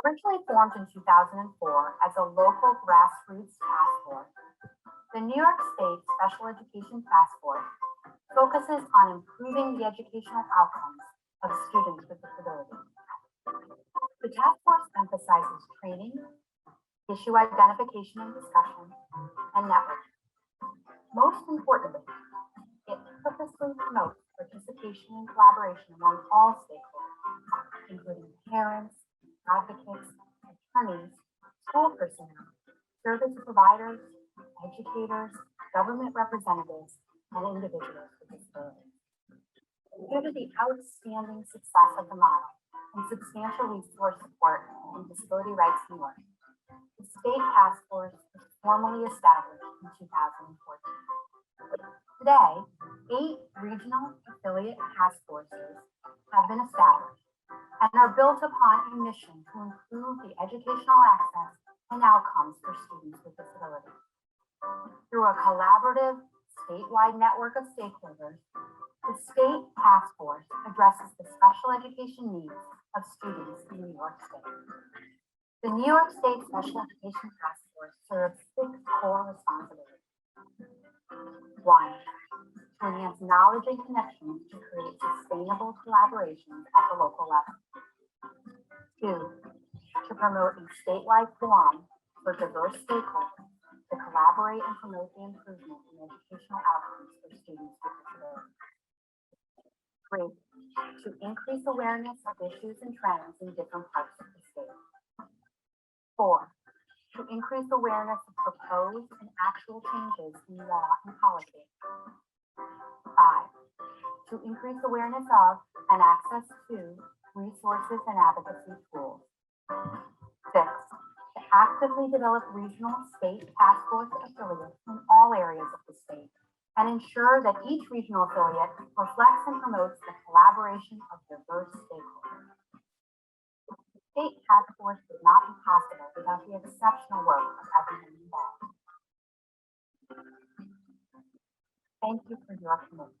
Originally formed in 2004 as a local grassroots task force, the New York State Special Education Task Force focuses on improving the educational outcomes of students with disabilities. The task force emphasizes training, issue identification and discussion, and networking. Most importantly, it purposely promotes participation and collaboration among all stakeholders, including parents, advocates, attorneys, school personnel, service providers, educators, government representatives, and individuals with disabilities. Due to the outstanding success of the model and substantial resource support in disability rights New York, the state task force was formally established in 2014. Today, 8 regional affiliate task forces have been established and are built upon a mission to improve the educational access and outcomes for students with disabilities. Through a collaborative statewide network of stakeholders, the state task force addresses the special education needs of students in New York State. The New York State Special Education Task Force serves 6 core responsibilities. 1, to enhance knowledge and connections to create sustainable collaborations at the local level. 2, to promote a statewide forum for diverse stakeholders to collaborate and promote the improvement in educational outcomes for students with disabilities. 3, to increase awareness of issues and trends in different parts of the state. 4, to increase awareness of proposed and actual changes in law and policy. 5, to increase awareness of and access to resources and advocacy tools. 6, to actively develop regional state task force affiliates in all areas of the state and ensure that each regional affiliate reflects and promotes the collaboration of diverse stakeholders. The state task force would not be possible without the exceptional work of everyone involved. Thank you for your commitment.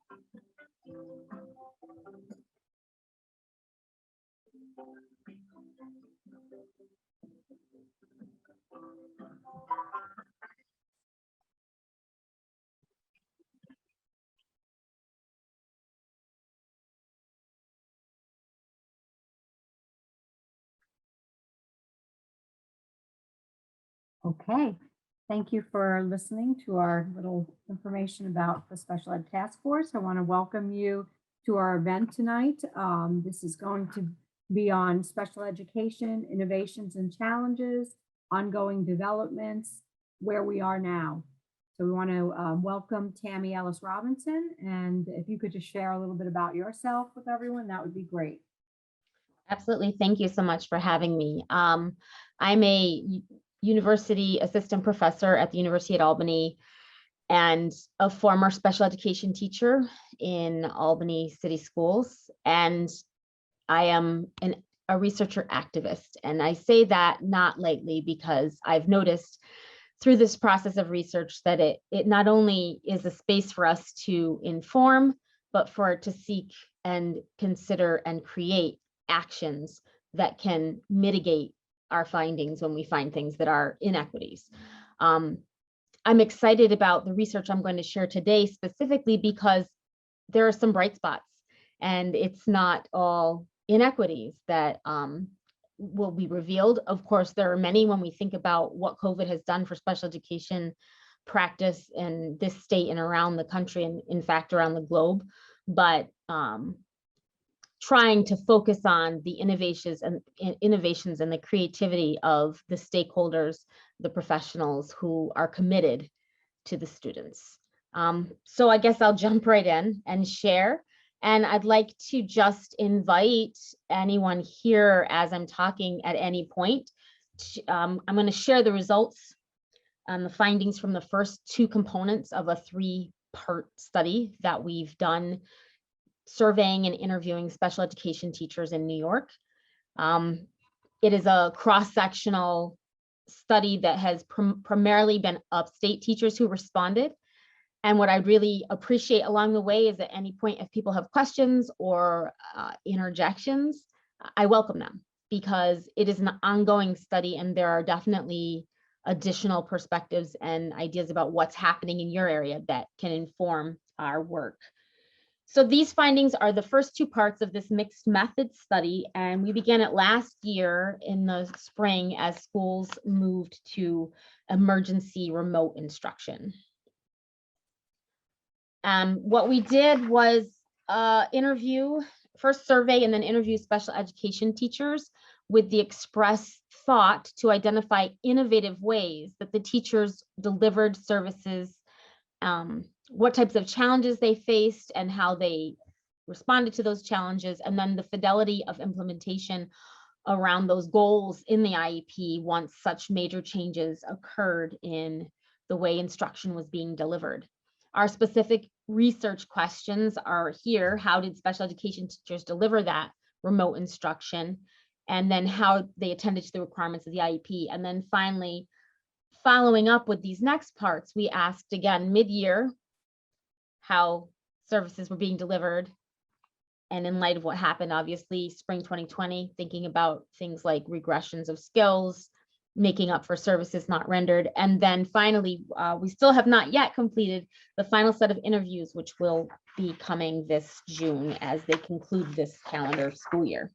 Okay, thank you for listening to our little information about the Special Ed Task Force. I want to welcome you to our event tonight. This is going to be on special education, innovations and challenges, ongoing developments, where we are now. So we want to welcome Tammy Ellis Robinson, and if you could just share a little bit about yourself with everyone, that would be great. Absolutely. Thank you so much for having me. I'm a university assistant professor at the University at Albany and a former special education teacher in Albany City Schools. And I am a researcher activist. And I say that not lightly because I've noticed through this process of research that it not only is a space for us to inform, but for it to seek and consider and create actions that can mitigate our findings when we find things that are inequities. I'm excited about the research I'm going to share today, specifically because there are some bright spots and it's not all inequities that will be revealed. Of course, there are many when we think about what COVID has done for special education practice in this state and around the country, and in fact, around the globe. But trying to focus on the innovations and the creativity of the stakeholders, the professionals who are committed to the students. So I guess I'll jump right in and share. And I'd like to just invite anyone here as I'm talking at any point. I'm going to share the results and the findings from the first 2 components of a 3-part study that we've done surveying and interviewing special education teachers in New York. It is a cross-sectional study that has primarily been upstate teachers who responded. And what I really appreciate along the way is at any point, if people have questions or interjections, I welcome them, because it is an ongoing study and there are definitely additional perspectives and ideas about what's happening in your area that can inform our work. So these findings are the first two parts of this mixed method study, and we began it last year in the spring as schools moved to emergency remote instruction. What we did was first survey and then interview special education teachers with the express thought to identify innovative ways that the teachers delivered services, what types of challenges they faced and how they responded to those challenges, and then the fidelity of implementation around those goals in the IEP once such major changes occurred in the way instruction was being delivered. Our specific research questions are here. How did special education teachers deliver that remote instruction? And then how they attended to the requirements of the IEP. And then finally, following up with these next parts, we asked again mid-year how services were being delivered. And in light of what happened, obviously, spring 2020, thinking about things like regressions of skills, making up for services not rendered. And then finally, we still have not yet completed the final set of interviews, which will be coming this June as they conclude this calendar school year.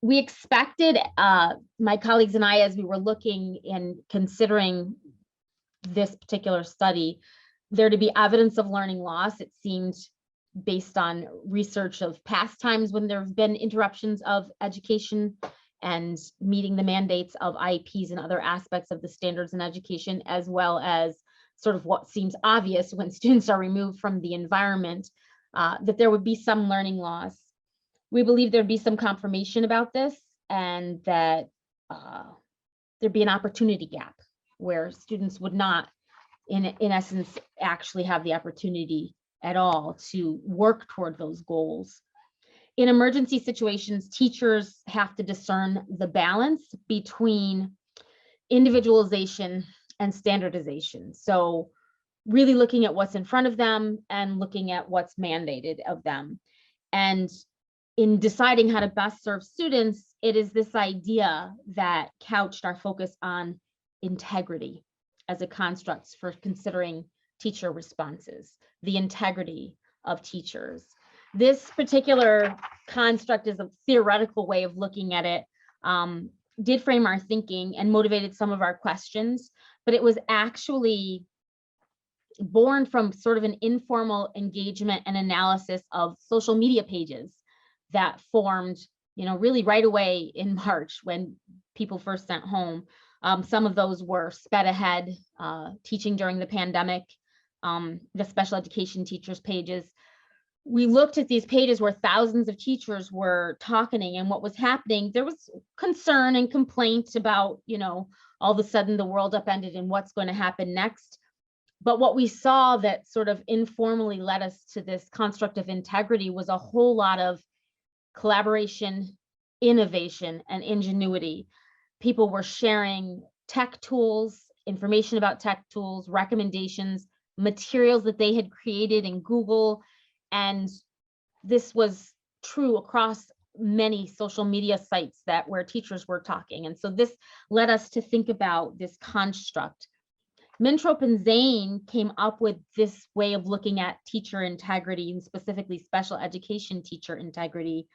We expected, my colleagues and I, as we were looking and considering this particular study, there to be evidence of learning loss. It seemed, based on research of past times when there have been interruptions of education and meeting the mandates of IEPs and other aspects of the standards in education, as well as sort of what seems obvious when students are removed from the environment, that there would be some learning loss. We believe there'd be some confirmation about this, and that there'd be an opportunity gap where students would not, in essence, actually have the opportunity at all to work toward those goals. In emergency situations, teachers have to discern the balance between individualization and standardization. So really looking at what's in front of them and looking at what's mandated of them. And in deciding how to best serve students, it is this idea that couched our focus on integrity as a construct for considering teacher responses, the integrity of teachers. This particular construct is a theoretical way of looking at it, did frame our thinking and motivated some of our questions, but it was actually born from sort of an informal engagement and analysis of social media pages that formed, really right away in March when people first sent home. Some of those were Sped Ahead, teaching during the pandemic, the special education teachers pages. We looked at these pages where thousands of teachers were talking, and what was happening, there was concern and complaint about, all of a sudden the world upended and what's going to happen next. But what we saw that sort of informally led us to this construct of integrity was a whole lot of collaboration, innovation, and ingenuity. People were sharing tech tools, information about tech tools, recommendations, materials that they had created in Google. And this was true across many social media sites where teachers were talking. And so this led us to think about this construct. Mintrop and Zane came up with this way of looking at teacher integrity, and specifically special education teacher integrity,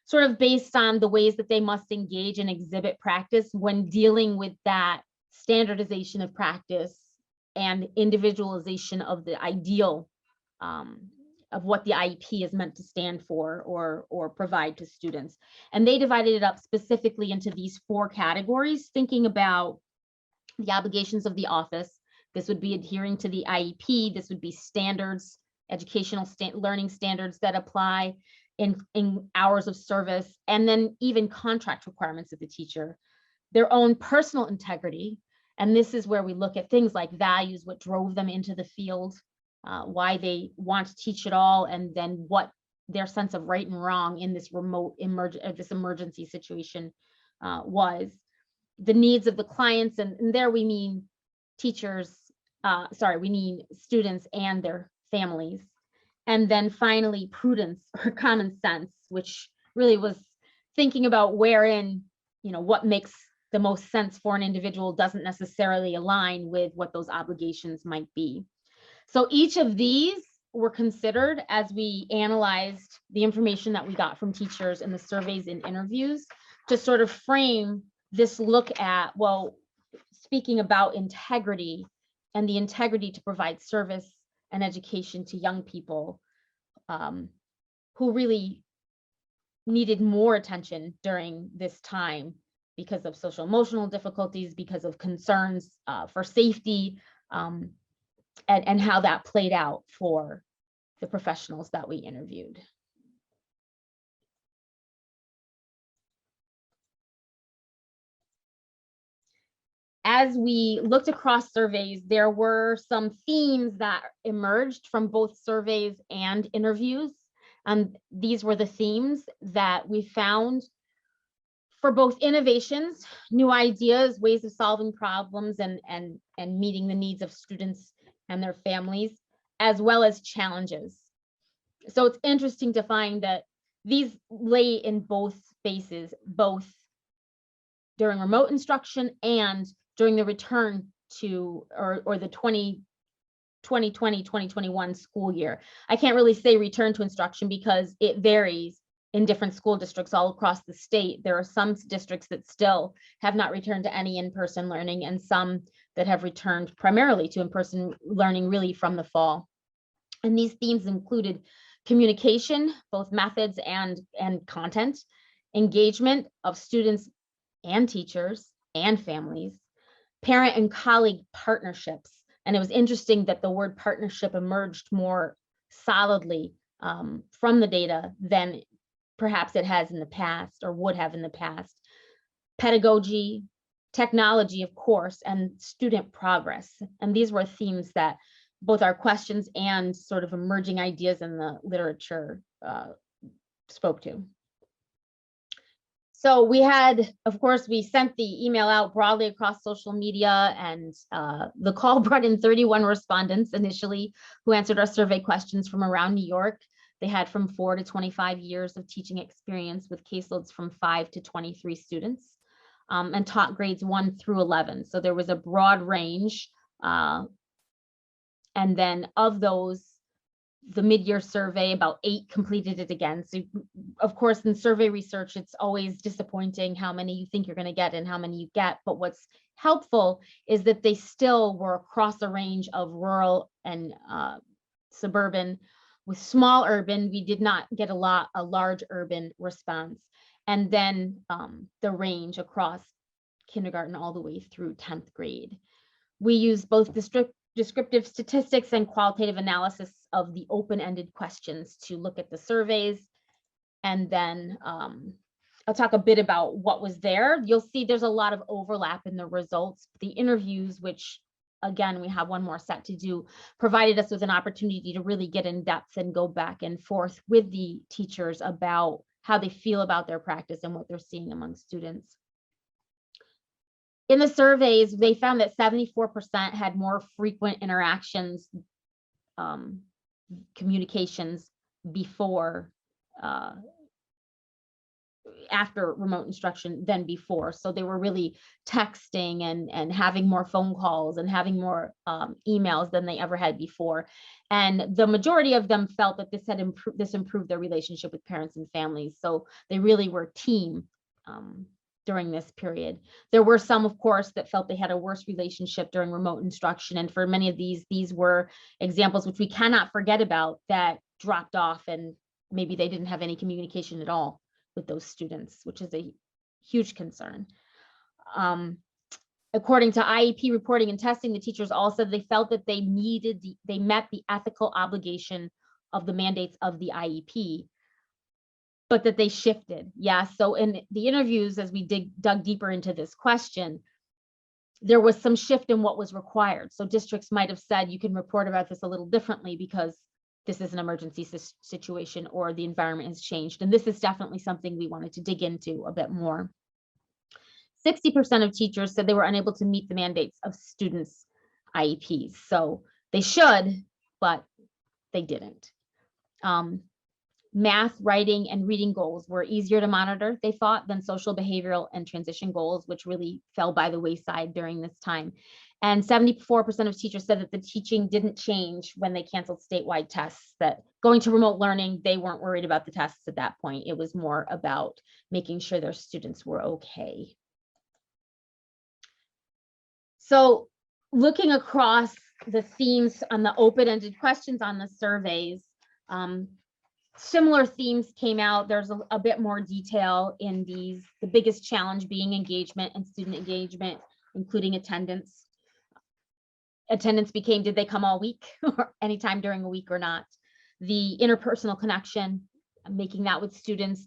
sort of based on the ways that they must engage and exhibit practice when dealing with that standardization of practice and individualization of the ideal of what the IEP is meant to stand for or provide to students. And they divided it up specifically into these 4 categories, thinking about the obligations of the office. This would be adhering to the IEP. This would be standards, educational learning standards that apply in hours of service, and then even contract requirements of the teacher, their own personal integrity. And this is where we look at things like values, what drove them into the field, why they want to teach at all, and then what their sense of right and wrong in this remote emergency situation was. the needs of the clients, and there we mean teachers, we mean students and their families. And then finally, prudence or common sense, which really was thinking about wherein, what makes the most sense for an individual doesn't necessarily align with what those obligations might be. So each of these were considered as we analyzed the information that we got from teachers in the surveys and interviews to sort of frame this look at, well, speaking about integrity and the integrity to provide service and education to young people who really needed more attention during this time because of social emotional difficulties, because of concerns for safety, and how that played out for the professionals that we interviewed. As we looked across surveys, there were some themes that emerged from both surveys and interviews. And these were the themes that we found for both innovations, new ideas, ways of solving problems and meeting the needs of students and their families, as well as challenges. So it's interesting to find that these lay in both spaces, both during remote instruction and during the return to or the 2020-2021 school year. I can't really say return to instruction because it varies in different school districts all across the state. There are some districts that still have not returned to any in-person learning, and some that have returned primarily to in-person learning really from the fall. And these themes included communication, both methods and content, engagement of students and teachers and families, parent and colleague partnerships. And it was interesting that the word partnership emerged more solidly from the data than perhaps it has in the past or would have in the past. Pedagogy, technology, of course, and student progress. And these were themes that both our questions and sort of emerging ideas in the literature spoke to. So we had, of course, we sent the email out broadly across social media, and the call brought in 31 respondents initially who answered our survey questions from around New York. They had from 4 to 25 years of teaching experience with caseloads from 5 to 23 students and taught grades 1 through 11. So there was a broad range. And then of those, the mid-year survey, about 8 completed it again. So of course, in survey research, it's always disappointing how many you think you're going to get and how many you get. But what's helpful is that they still were across a range of rural and suburban. With small urban, we did not get a large urban response. And then the range across kindergarten all the way through 10th grade. We used both descriptive statistics and qualitative analysis of the open-ended questions to look at the surveys. And then I'll talk a bit about what was there. You'll see there's a lot of overlap in the results. The interviews, which again, we have one more set to do, provided us with an opportunity to really get in depth and go back and forth with the teachers about how they feel about their practice and what they're seeing among students. In the surveys, they found that 74% had more frequent interactions, communications before, after remote instruction than before. So they were really texting and having more phone calls and having more emails than they ever had before. And the majority of them felt that this improved their relationship with parents and families. So they really were team during this period. There were some, of course, that felt they had a worse relationship during remote instruction. And for many of these were examples which we cannot forget about that dropped off and maybe they didn't have any communication at all with those students, which is a huge concern. According to IEP reporting and testing, the teachers all said they felt that they met the ethical obligation of the mandates of the IEP, but that they shifted. Yeah, so in the interviews, as we dug deeper into this question, there was some shift in what was required. So districts might have said, you can report about this a little differently because this is an emergency situation or the environment has changed. And this is definitely something we wanted to dig into a bit more. 60% of teachers said they were unable to meet the mandates of students' IEPs. So they should, but they didn't. Math, writing, and reading goals were easier to monitor, they thought, than social, behavioral, and transition goals, which really fell by the wayside during this time. And 74% of teachers said that the teaching didn't change when they canceled statewide tests, that going to remote learning, they weren't worried about the tests at that point. It was more about making sure their students were okay. So looking across the themes on the open-ended questions on the surveys, similar themes came out. There's a bit more detail in these, the biggest challenge being engagement and student engagement, including attendance. Attendance became, did they come all week or anytime during a week or not? The interpersonal connection, making that with students.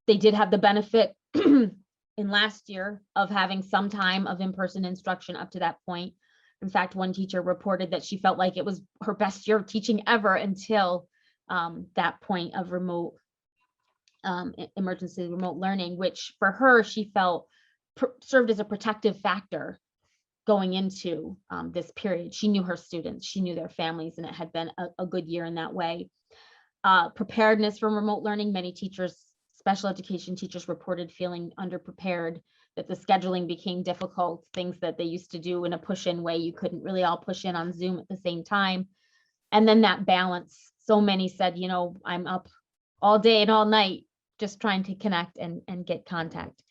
They did have the benefit in last year of having some time of in-person instruction up to that point. In fact, one teacher reported that she felt like it was her best year of teaching ever until that point of remote emergency remote learning, which for her, she felt served as a protective factor going into this period. She knew her students, she knew their families, and it had been a good year in that way. Preparedness for remote learning, many teachers, special education teachers reported feeling underprepared, that the scheduling became difficult, things that they used to do in a push-in way, you couldn't really all push in on Zoom at the same time. And then that balance, so many said, you know, I'm up all day and all night just trying to connect and get contact.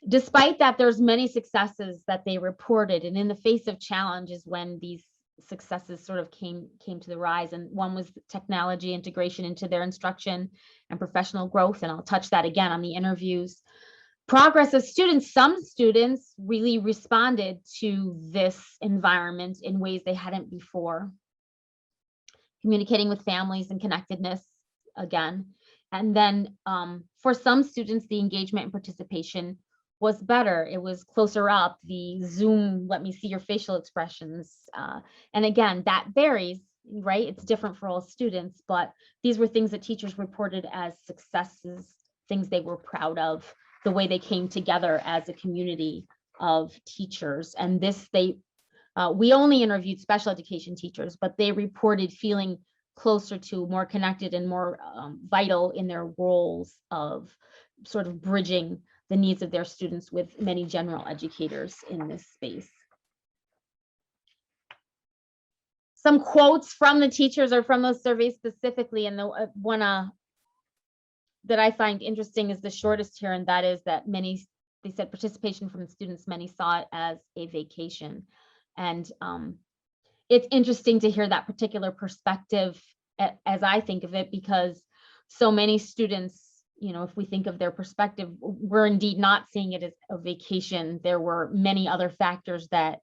Despite that, there's many successes that they reported, and in the face of challenges when these successes sort of came to the rise, and one was technology integration into their instruction and professional growth, and I'll touch that again on the interviews. Progress of students, some students really responded to this environment in ways they hadn't before. Communicating with families and connectedness again. And then for some students, the engagement and participation was better. It was closer up, the Zoom, let me see your facial expressions. And again, that varies, right? It's different for all students, but these were things that teachers reported as successes, things they were proud of, the way they came together as a community of teachers. And this, we only interviewed special education teachers, but they reported feeling closer to, more connected and more vital in their roles of sort of bridging the needs of their students with many general educators in this space. Some quotes from the teachers or from those surveys specifically, and the one that I find interesting is the shortest here, and that is that many, they said participation from the students, many saw it as a vacation. And it's interesting to hear that particular perspective as I think of it, because so many students, you know, if we think of their perspective, we're indeed not seeing it as a vacation. There were many other factors that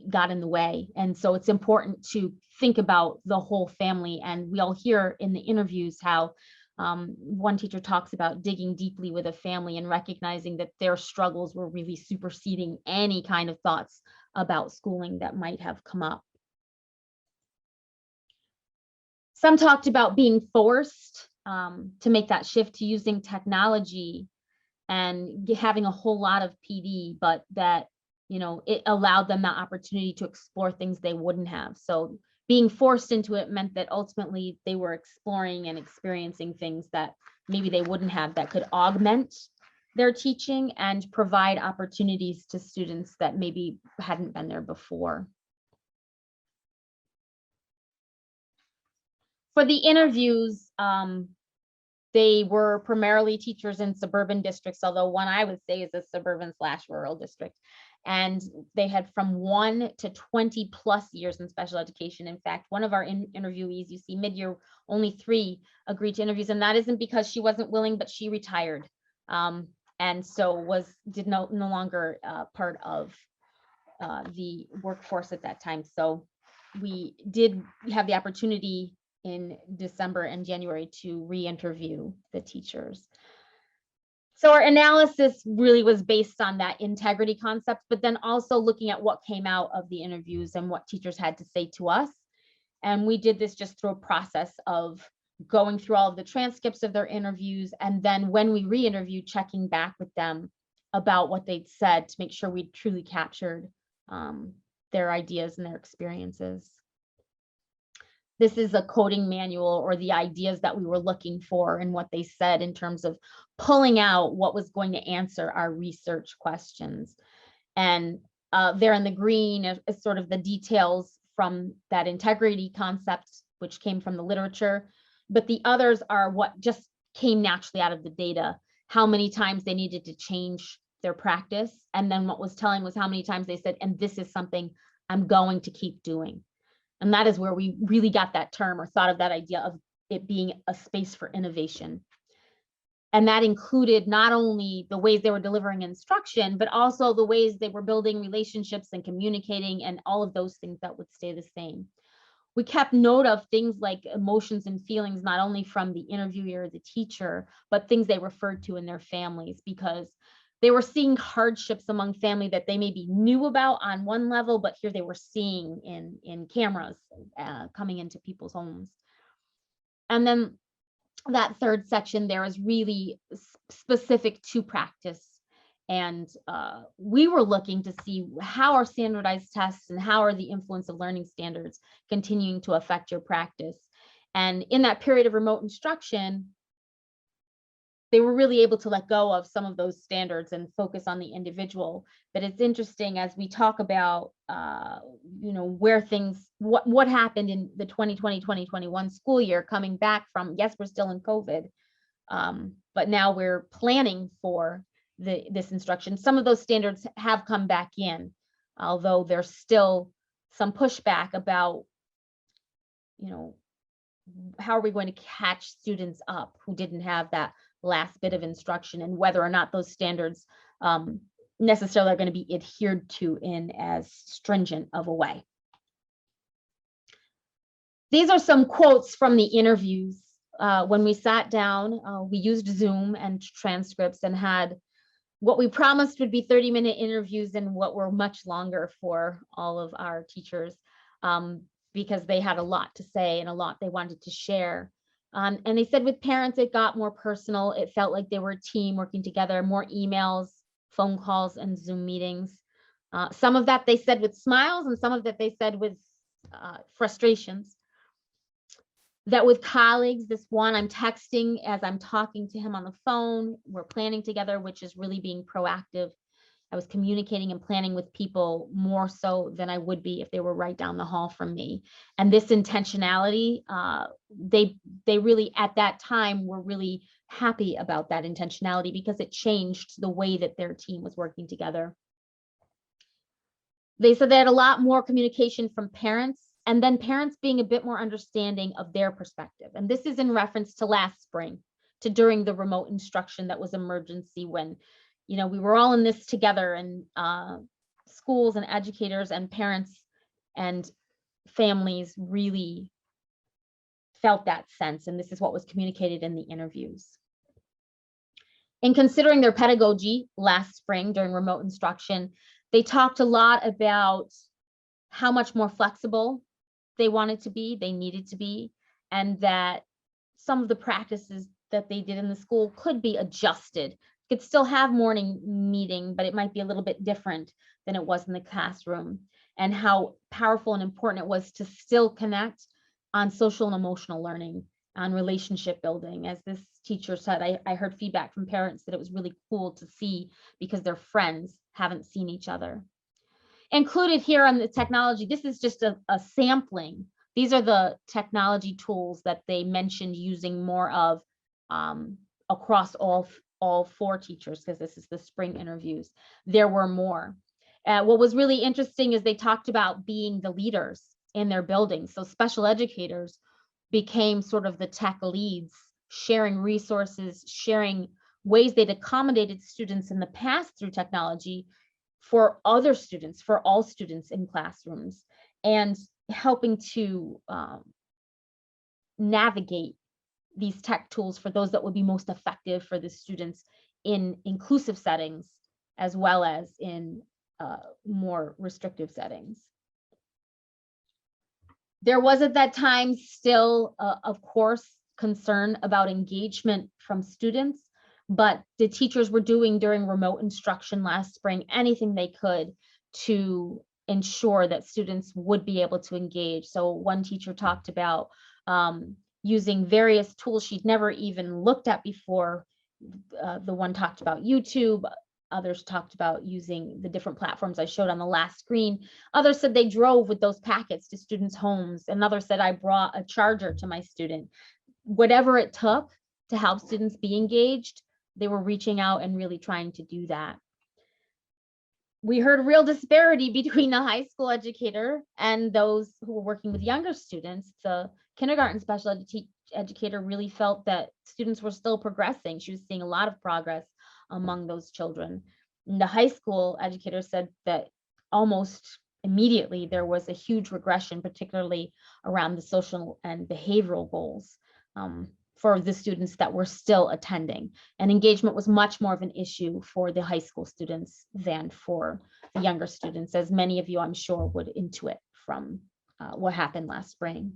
got in the way. And so it's important to think about the whole family. And we all hear in the interviews how one teacher talks about digging deeply with a family and recognizing that their struggles were really superseding any kind of thoughts about schooling that might have come up. Some talked about being forced to make that shift to using technology and having a whole lot of PD, but that, you know, it allowed them that opportunity to explore things they wouldn't have. So being forced into it meant that ultimately they were exploring and experiencing things that maybe they wouldn't have, that could augment their teaching and provide opportunities to students that maybe hadn't been there before. For the interviews, they were primarily teachers in suburban districts, although one I would say is a suburban/rural district. And they had from 1 to 20 plus years in special education. In fact, one of our interviewees, you see mid-year, only 3 agreed to interviews, and that isn't because she wasn't willing, but she retired. And so did no longer part of the workforce at that time. So we did have the opportunity in December and January to re-interview the teachers. So our analysis really was based on that integrity concept, but then also looking at what came out of the interviews and what teachers had to say to us. And we did this just through a process of going through all of the transcripts of their interviews, and then when we re-interviewed, checking back with them about what they'd said to make sure we truly captured their ideas and their experiences. This is a coding manual, or the ideas that we were looking for and what they said in terms of pulling out what was going to answer our research questions. And there in the green is sort of the details from that integrity concept, which came from the literature. But the others are what just came naturally out of the data, how many times they needed to change their practice. And then what was telling was how many times they said, and this is something I'm going to keep doing. And that is where we really got that term, or thought of that idea of it being a space for innovation. And that included not only the ways they were delivering instruction, but also the ways they were building relationships and communicating, and all of those things that would stay the same. We kept note of things like emotions and feelings, not only from the interviewer or the teacher, but things they referred to in their families, because they were seeing hardships among family that they maybe knew about on one level, but here they were seeing in cameras coming into people's homes. And then that third section there is really specific to practice. And we were looking to see how are standardized tests and how are the influence of learning standards continuing to affect your practice. And in that period of remote instruction, they were really able to let go of some of those standards and focus on the individual. But it's interesting as we talk about, where things, what happened in the 2020-2021 school year, coming back from, yes, we're still in COVID, but now we're planning for this instruction. Some of those standards have come back in, although there's still some pushback about, how are we going to catch students up who didn't have that last bit of instruction, and whether or not those standards necessarily are going to be adhered to in as stringent of a way. These are some quotes from the interviews. When we sat down, we used Zoom and transcripts and had what we promised would be 30-minute interviews, and what were much longer for all of our teachers, because they had a lot to say and a lot they wanted to share. And they said with parents, it got more personal. It felt like they were a team working together, more emails, phone calls, and Zoom meetings. Some of that they said with smiles, and some of that they said with frustrations. That with colleagues, this one I'm texting as I'm talking to him on the phone. We're planning together, which is really being proactive. I was communicating and planning with people more so than I would be if they were right down the hall from me. And this intentionality, they really at that time were really happy about that intentionality, because it changed the way that their team was working together. They said they had a lot more communication from parents, and then parents being a bit more understanding of their perspective. And this is in reference to last spring, to during the remote instruction that was emergency, when we were all in this together, and schools and educators and parents and families really felt that sense. And this is what was communicated in the interviews. In considering their pedagogy last spring during remote instruction, they talked a lot about how much more flexible they wanted to be, they needed to be, and that some of the practices that they did in the school could be adjusted. Could still have morning meeting, but it might be a little bit different than it was in the classroom, and how powerful and important it was to still connect on social and emotional learning, on relationship building. As this teacher said, I heard feedback from parents that it was really cool to see, because their friends haven't seen each other. Included here on the technology, this is just a sampling. These are the technology tools that they mentioned using more of across all 4 teachers, because this is the spring interviews. There were more. What was really interesting is they talked about being the leaders in their buildings. So special educators became sort of the tech leads, sharing resources, sharing ways they'd accommodated students in the past through technology for other students, for all students in classrooms, and helping to navigate these tech tools for those that would be most effective for the students in inclusive settings, as well as in more restrictive settings. There was at that time still, of course, concern about engagement from students, but the teachers were doing during remote instruction last spring anything they could to ensure that students would be able to engage. So one teacher talked about using various tools she'd never even looked at before. The one talked about YouTube, others talked about using the different platforms I showed on the last screen. Others said they drove with those packets to students' homes. Another said, I brought a charger to my student. Whatever it took to help students be engaged, they were reaching out and really trying to do that. We heard real disparity between the high school educator and those who were working with younger students. The kindergarten special educator really felt that students were still progressing. She was seeing a lot of progress among those children. And the high school educator said that almost immediately there was a huge regression, particularly around the social and behavioral goals for the students that were still attending. And engagement was much more of an issue for the high school students than for the younger students, as many of you, I'm sure, would intuit from what happened last spring.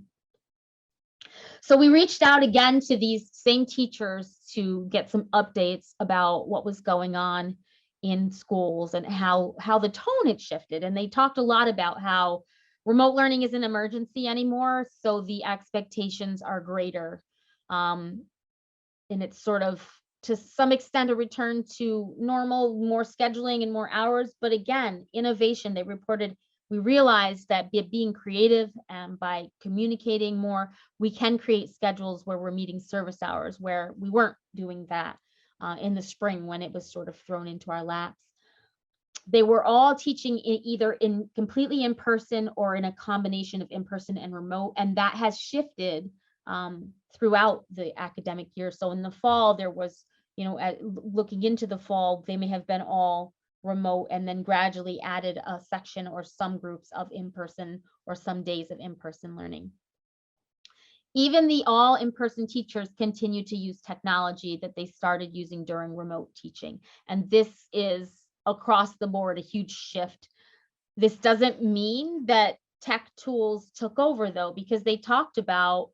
So we reached out again to these same teachers to get some updates about what was going on in schools and how the tone had shifted. And they talked a lot about how remote learning is an emergency anymore, so the expectations are greater. And it's sort of, to some extent, a return to normal, more scheduling and more hours. But again, innovation, they reported, we realized that being creative and by communicating more, we can create schedules where we're meeting service hours, where we weren't doing that in the spring when it was sort of thrown into our laps. They were all teaching either in completely in person or in a combination of in-person and remote, and that has shifted throughout the academic year. So in the fall, there was, looking into the fall, they may have been all remote and then gradually added a section or some groups of in-person or some days of in-person learning. Even the all in-person teachers continue to use technology that they started using during remote teaching. And this is across the board a huge shift. This doesn't mean that tech tools took over, though, because they talked about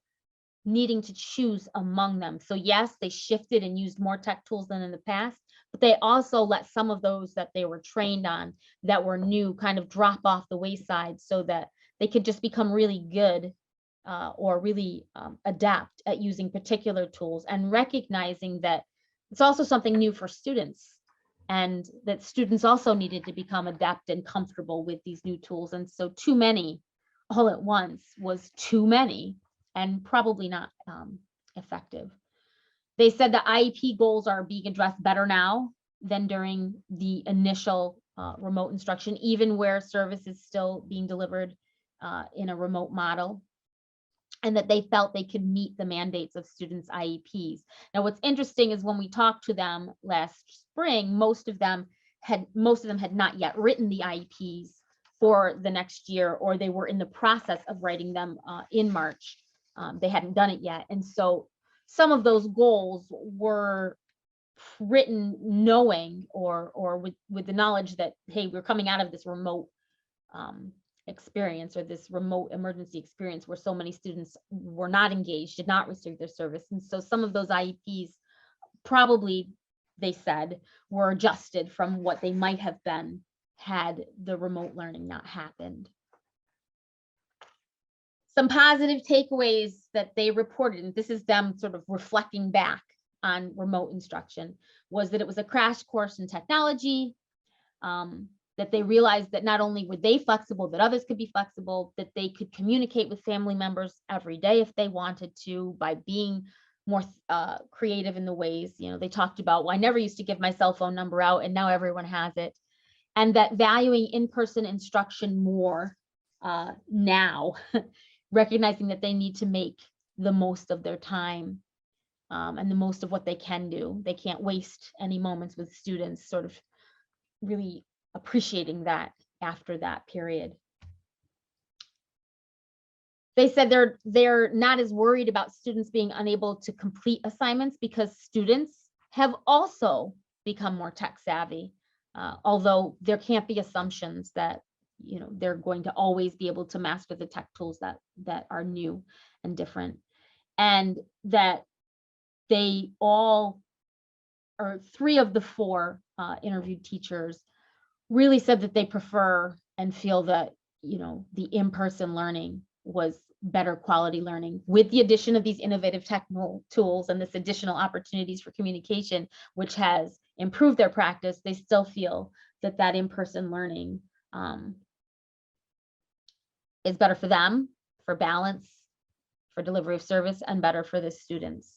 needing to choose among them. So yes, they shifted and used more tech tools than in the past, but they also let some of those that they were trained on that were new kind of drop off the wayside so that they could just become really good or really adapt at using particular tools, and recognizing that it's also something new for students and that students also needed to become adept and comfortable with these new tools. And so too many all at once was too many and probably not effective. They said the IEP goals are being addressed better now than during the initial remote instruction, even where service is still being delivered in a remote model, and that they felt they could meet the mandates of students' IEPs. Now, what's interesting is when we talked to them last spring, most of them had not yet written the IEPs for the next year, or they were in the process of writing them in March. They hadn't done it yet. And so some of those goals were written knowing or with the knowledge that, hey, we're coming out of this remote experience or this remote emergency experience where so many students were not engaged, did not receive their service. And so some of those IEPs probably, they said, were adjusted from what they might have been had the remote learning not happened. Some positive takeaways that they reported, and this is them sort of reflecting back on remote instruction, was that it was a crash course in technology, that they realized that not only were they flexible, that others could be flexible, that they could communicate with family members every day if they wanted to by being more creative in the ways, they talked about, well, I never used to give my cell phone number out and now everyone has it. And that valuing in-person instruction more now, recognizing that they need to make the most of their time and the most of what they can do. They can't waste any moments with students, sort of really appreciating that after that period. They said they're not as worried about students being unable to complete assignments because students have also become more tech savvy, although there can't be assumptions that they're going to always be able to master the tech tools that are new and different, and that they all or 3 of the 4 interviewed teachers really said that they prefer and feel that, the in-person learning was better quality learning. With the addition of these innovative technical tools and this additional opportunities for communication, which has improved their practice, they still feel that in-person learning is better for them, for balance, for delivery of service, and better for the students.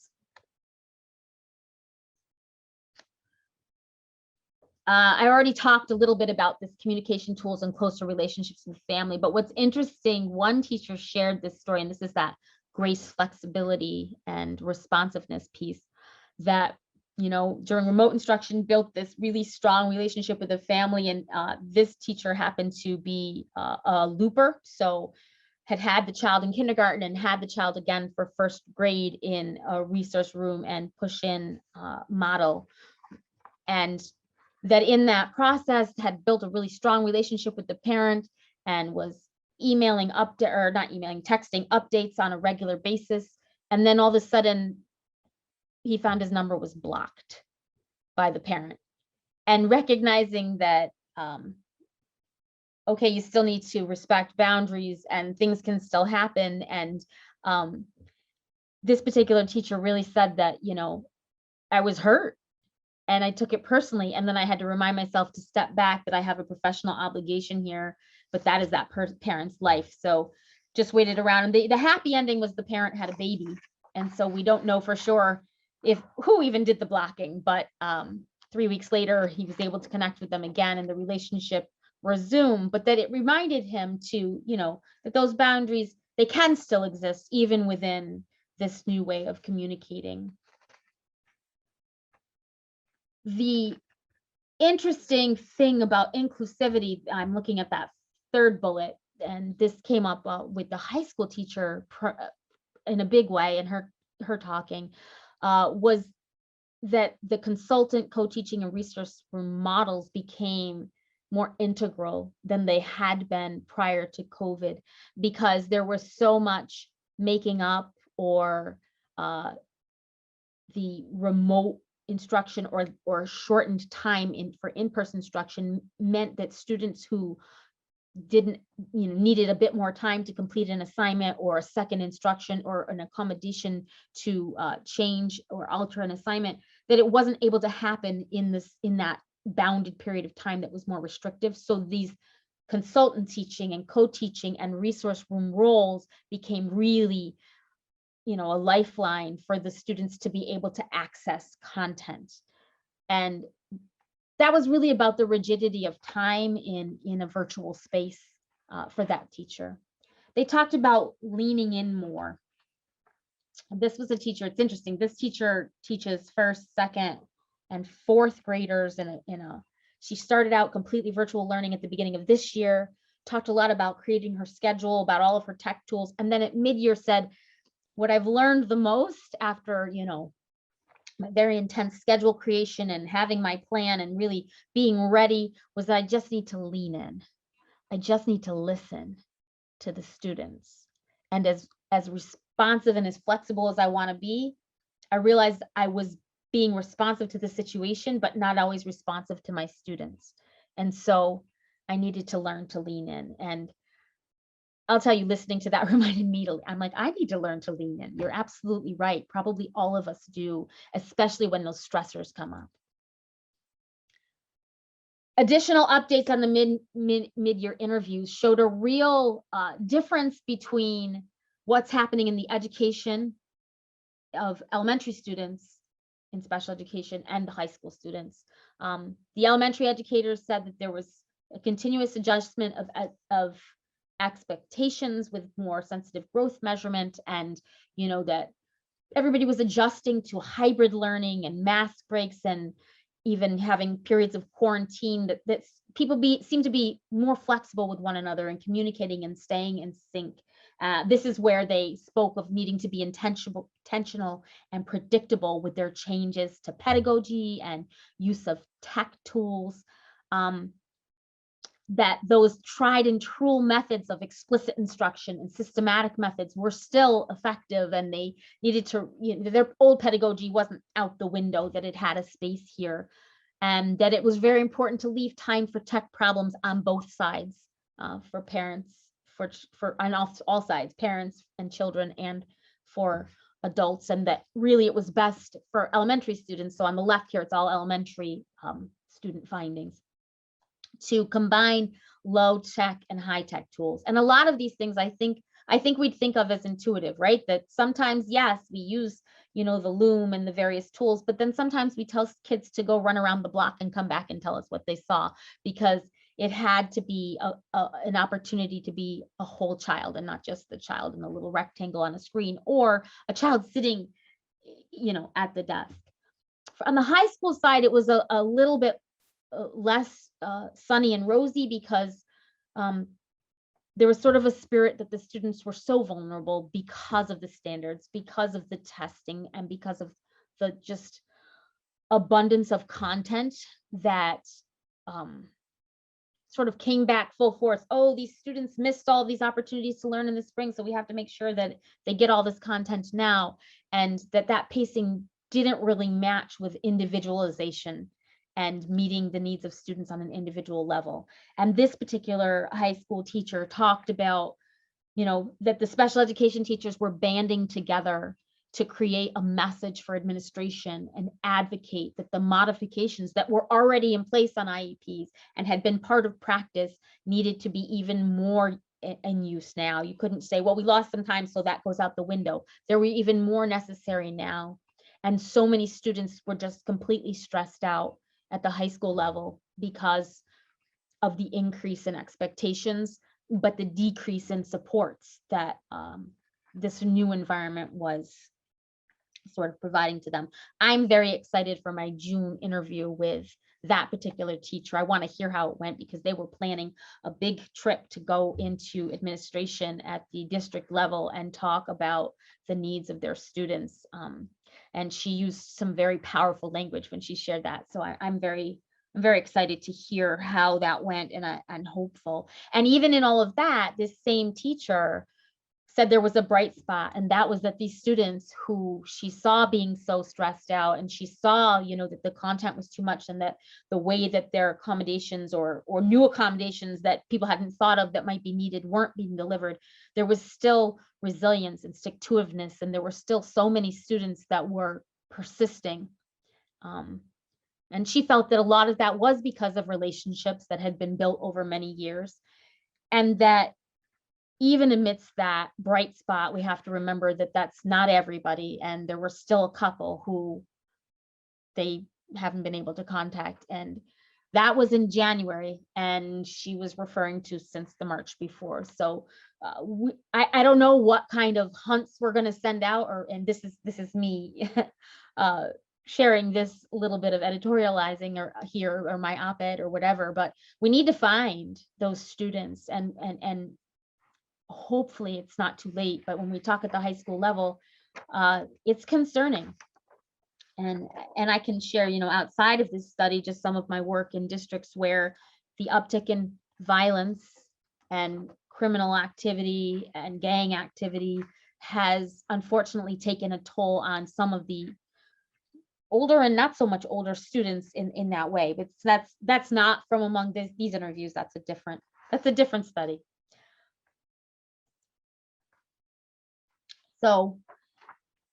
I already talked a little bit about this communication tools and closer relationships with family, but what's interesting, one teacher shared this story, and this is that grace, flexibility, and responsiveness piece that, during remote instruction built this really strong relationship with the family. And this teacher happened to be a looper. So had the child in kindergarten and had the child again for first grade in a resource room and push-in model. And that in that process had built a really strong relationship with the parent and was texting updates on a regular basis. And then all of a sudden, he found his number was blocked by the parent. And recognizing that, okay, you still need to respect boundaries and things can still happen. And this particular teacher really said that, I was hurt. And I took it personally. And then I had to remind myself to step back, that I have a professional obligation here, but that is that parent's life. So just waited around. And the happy ending was the parent had a baby. And so we don't know for sure who even did the blocking, but 3 weeks later, he was able to connect with them again and the relationship resumed. But that it reminded him to, that those boundaries, they can still exist even within this new way of communicating. The interesting thing about inclusivity, I'm looking at that 3rd bullet, and this came up with the high school teacher in a big way in her talking, was that the consultant, co-teaching, and resource room models became more integral than they had been prior to COVID, because there was so much making up, or the remote instruction or shortened time for in-person instruction meant that students who didn't, needed a bit more time to complete an assignment or a second instruction or an accommodation to change or alter an assignment, that it wasn't able to happen in that bounded period of time that was more restrictive. So these consultant teaching and co-teaching and resource room roles became really, a lifeline for the students to be able to access content. And that was really about the rigidity of time in a virtual space for that teacher. They talked about leaning in more. This was a teacher, it's interesting, this teacher teaches 1st, 2nd, and 4th graders she started out completely virtual learning at the beginning of this year, talked a lot about creating her schedule, about all of her tech tools, and then at mid-year said, what I've learned the most after, my very intense schedule creation and having my plan and really being ready, was that I just need to lean in. I just need to listen to the students. And as responsive and as flexible as I want to be, I realized I was being responsive to the situation, but not always responsive to my students. And so I needed to learn to lean in. And I'll tell you, listening to that reminded me I'm like, I need to learn to lean in. You're absolutely right. Probably all of us do, especially when those stressors come up. Additional updates on the mid-year interviews showed a real difference between what's happening in the education of elementary students in special education and the high school students. The elementary educators said that there was a continuous adjustment of expectations with more sensitive growth measurement, and that everybody was adjusting to hybrid learning and mask breaks, and even having periods of quarantine, that people seem to be more flexible with one another and communicating and staying in sync. This is where they spoke of needing to be intentional and predictable with their changes to pedagogy and use of tech tools. that those tried and true methods of explicit instruction and systematic methods were still effective, and they needed to, their old pedagogy wasn't out the window, that it had a space here, and that it was very important to leave time for tech problems on both sides, for parents, for on all sides, parents and children, and for adults, and that really it was best for elementary students. So on the left here, it's all elementary student findings, to combine low tech and high tech tools. And a lot of these things, I think we'd think of as intuitive, right? That sometimes, yes, we use, the loom and the various tools, but then sometimes we tell kids to go run around the block and come back and tell us what they saw, because it had to be an opportunity to be a whole child, and not just the child in a little rectangle on a screen, or a child sitting, at the desk. On the high school side, it was a little bit less sunny and rosy, because there was sort of a spirit that the students were so vulnerable because of the standards, because of the testing, and because of the just abundance of content that sort of came back full force. Oh, these students missed all these opportunities to learn in the spring, so we have to make sure that they get all this content now, and that pacing didn't really match with individualization and meeting the needs of students on an individual level. And this particular high school teacher talked about, that the special education teachers were banding together to create a message for administration and advocate that the modifications that were already in place on IEPs and had been part of practice needed to be even more in use now. You couldn't say, well, we lost some time, so that goes out the window. They were even more necessary now. And so many students were just completely stressed out at the high school level because of the increase in expectations, but the decrease in supports that this new environment was sort of providing to them. I'm very excited for my June interview with that particular teacher. I want to hear how it went, because they were planning a big trip to go into administration at the district level and talk about the needs of their students. And she used some very powerful language when she shared that. So I'm very excited to hear how that went, and I'm hopeful. And even in all of that, this same teacher said there was a bright spot, and that was that these students who she saw being so stressed out, and she saw, that the content was too much, and that the way that their accommodations or new accommodations that people hadn't thought of that might be needed weren't being delivered, there was still resilience and stick-to-itiveness, and there were still so many students that were persisting. And she felt that a lot of that was because of relationships that had been built over many years, and that even amidst that bright spot, we have to remember that that's not everybody. And there were still a couple who they haven't been able to contact. And that was in January. And she was referring to since the March before. So I don't know what kind of hunts we're going to send out, and this is me sharing this little bit of editorializing or my op-ed or whatever, but we need to find those students, and hopefully it's not too late. But when we talk at the high school level, it's concerning. And I can share, outside of this study, just some of my work in districts where the uptick in violence and criminal activity and gang activity has unfortunately taken a toll on some of the older and not so much older students in that way. But that's not from among these interviews. That's a different study. So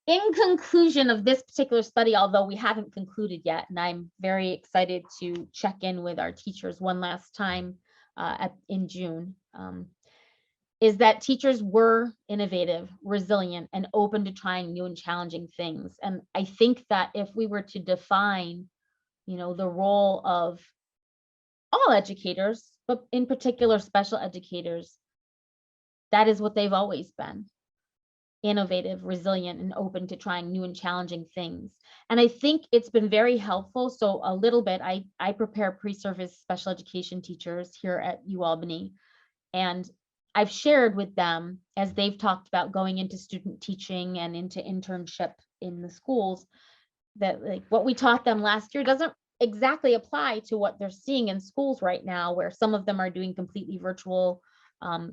in conclusion of this particular study, although we haven't concluded yet, and I'm very excited to check in with our teachers one last time in June, is that teachers were innovative, resilient, and open to trying new and challenging things. And I think that if we were to define, the role of all educators, but in particular special educators, that is what they've always been: innovative, resilient, and open to trying new and challenging things. And I think it's been very helpful. So a little bit, I prepare pre-service special education teachers here at UAlbany, and I've shared with them, as they've talked about going into student teaching and into internship in the schools, that like what we taught them last year doesn't exactly apply to what they're seeing in schools right now, where some of them are doing completely virtual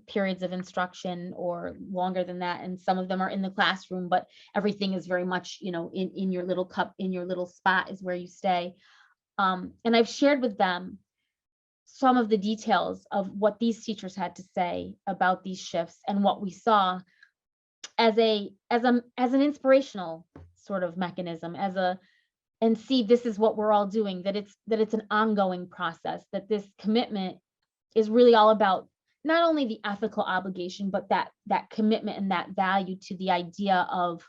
periods of instruction or longer than that, and some of them are in the classroom, but everything is very much, in your little cup, in your little spot is where you stay. And I've shared with them some of the details of what these teachers had to say about these shifts and what we saw as an inspirational sort of mechanism, and see, this is what we're all doing, that it's an ongoing process, that this commitment is really all about not only the ethical obligation, but that commitment and that value to the idea of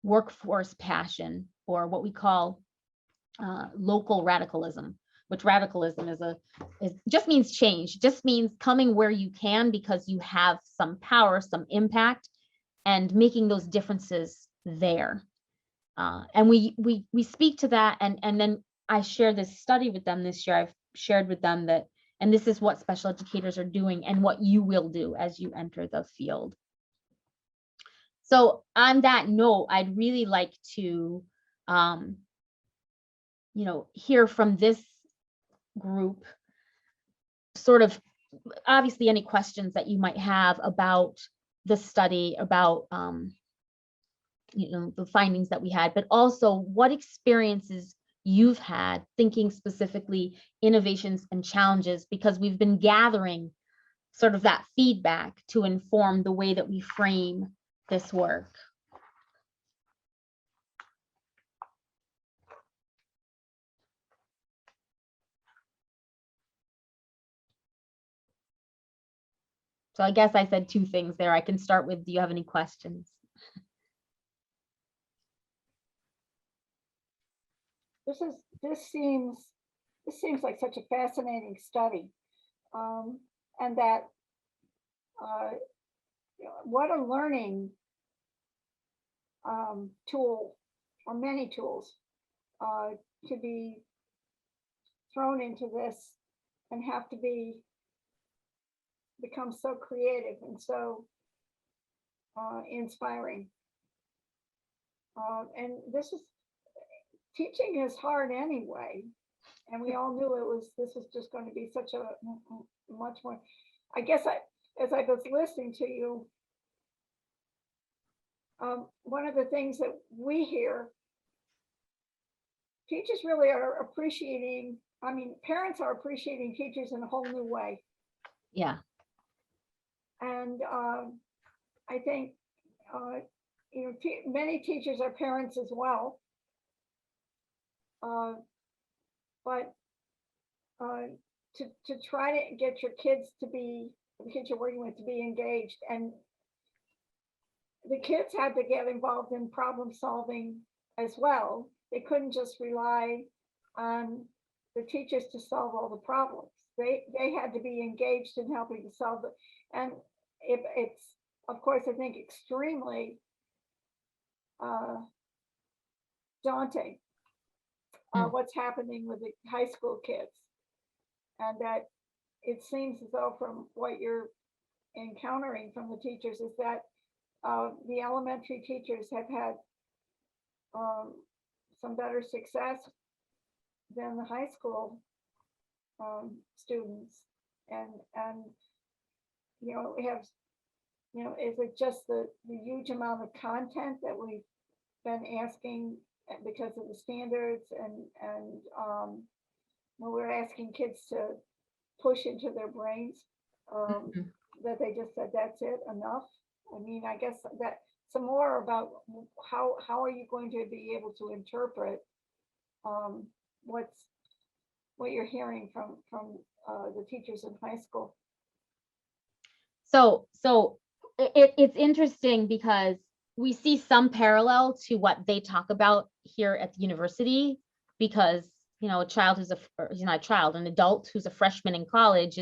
workforce passion, or what we call local radicalism, which radicalism is just means change, just means coming where you can because you have some power, some impact, and making those differences there. And we speak to that, and then I share this study with them this year. I've shared with them that, and this is what special educators are doing and what you will do as you enter the field. So on that note, I'd really like to, hear from this group, sort of, obviously, any questions that you might have about the study, about the findings that we had, but also what experiences you've had thinking specifically innovations and challenges, because we've been gathering sort of that feedback to inform the way that we frame this work. So I guess I said two things there. I can start with, do you have any questions? This seems like such a fascinating study, and that what a learning tool, or many tools, to be thrown into this and have to become so creative and so inspiring. And teaching is hard anyway, and we all knew this was just going to be such a much more. I guess as I was listening to you, one of the things that we hear, teachers really are appreciating. I mean, parents are appreciating teachers in a whole new way. Yeah. And I think many teachers are parents as well. But to try to get your kids the kids you're working with, to be engaged, and the kids had to get involved in problem solving as well. They couldn't just rely on the teachers to solve all the problems. They had to be engaged in helping to solve it. And it's, of course, I think extremely daunting what's happening with the high school kids, and that it seems as though, from what you're encountering from the teachers, is that the elementary teachers have had some better success than the high school students, and we have, is it just the huge amount of content that we've been asking because of the standards, and when we're asking kids to push into their brains, that they just said, that's it, enough? I mean, I guess that some more about how are you going to be able to interpret what you're hearing from the teachers in high school. So it's interesting because we see some parallel to what they talk about here at the university, because a child who's an adult who's a freshman in college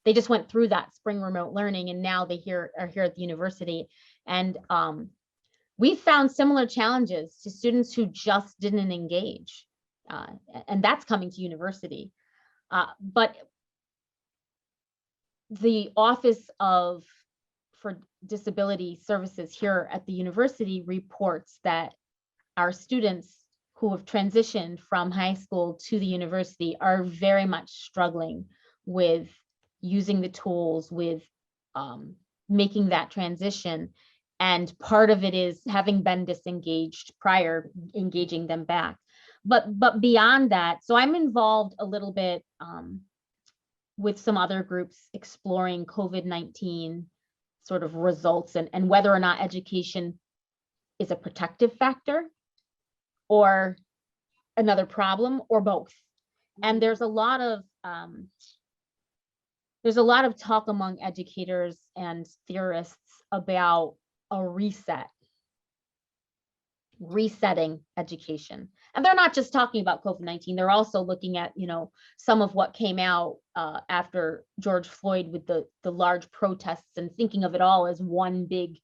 they just went through that spring remote learning, and now are here at the university. And we found similar challenges to students who just didn't engage, and that's coming to university. But the Office for Disability Services here at the university reports that our students who have transitioned from high school to the university are very much struggling with using the tools, with making that transition. And part of it is having been disengaged prior, engaging them back. But beyond that, so I'm involved a little bit with some other groups exploring COVID-19 sort of results and whether or not education is a protective factor or another problem, or both. And there's a lot of talk among educators and theorists about a resetting education. And they're not just talking about COVID-19, they're also looking at, some of what came out after George Floyd with the large protests, and thinking of it all as one big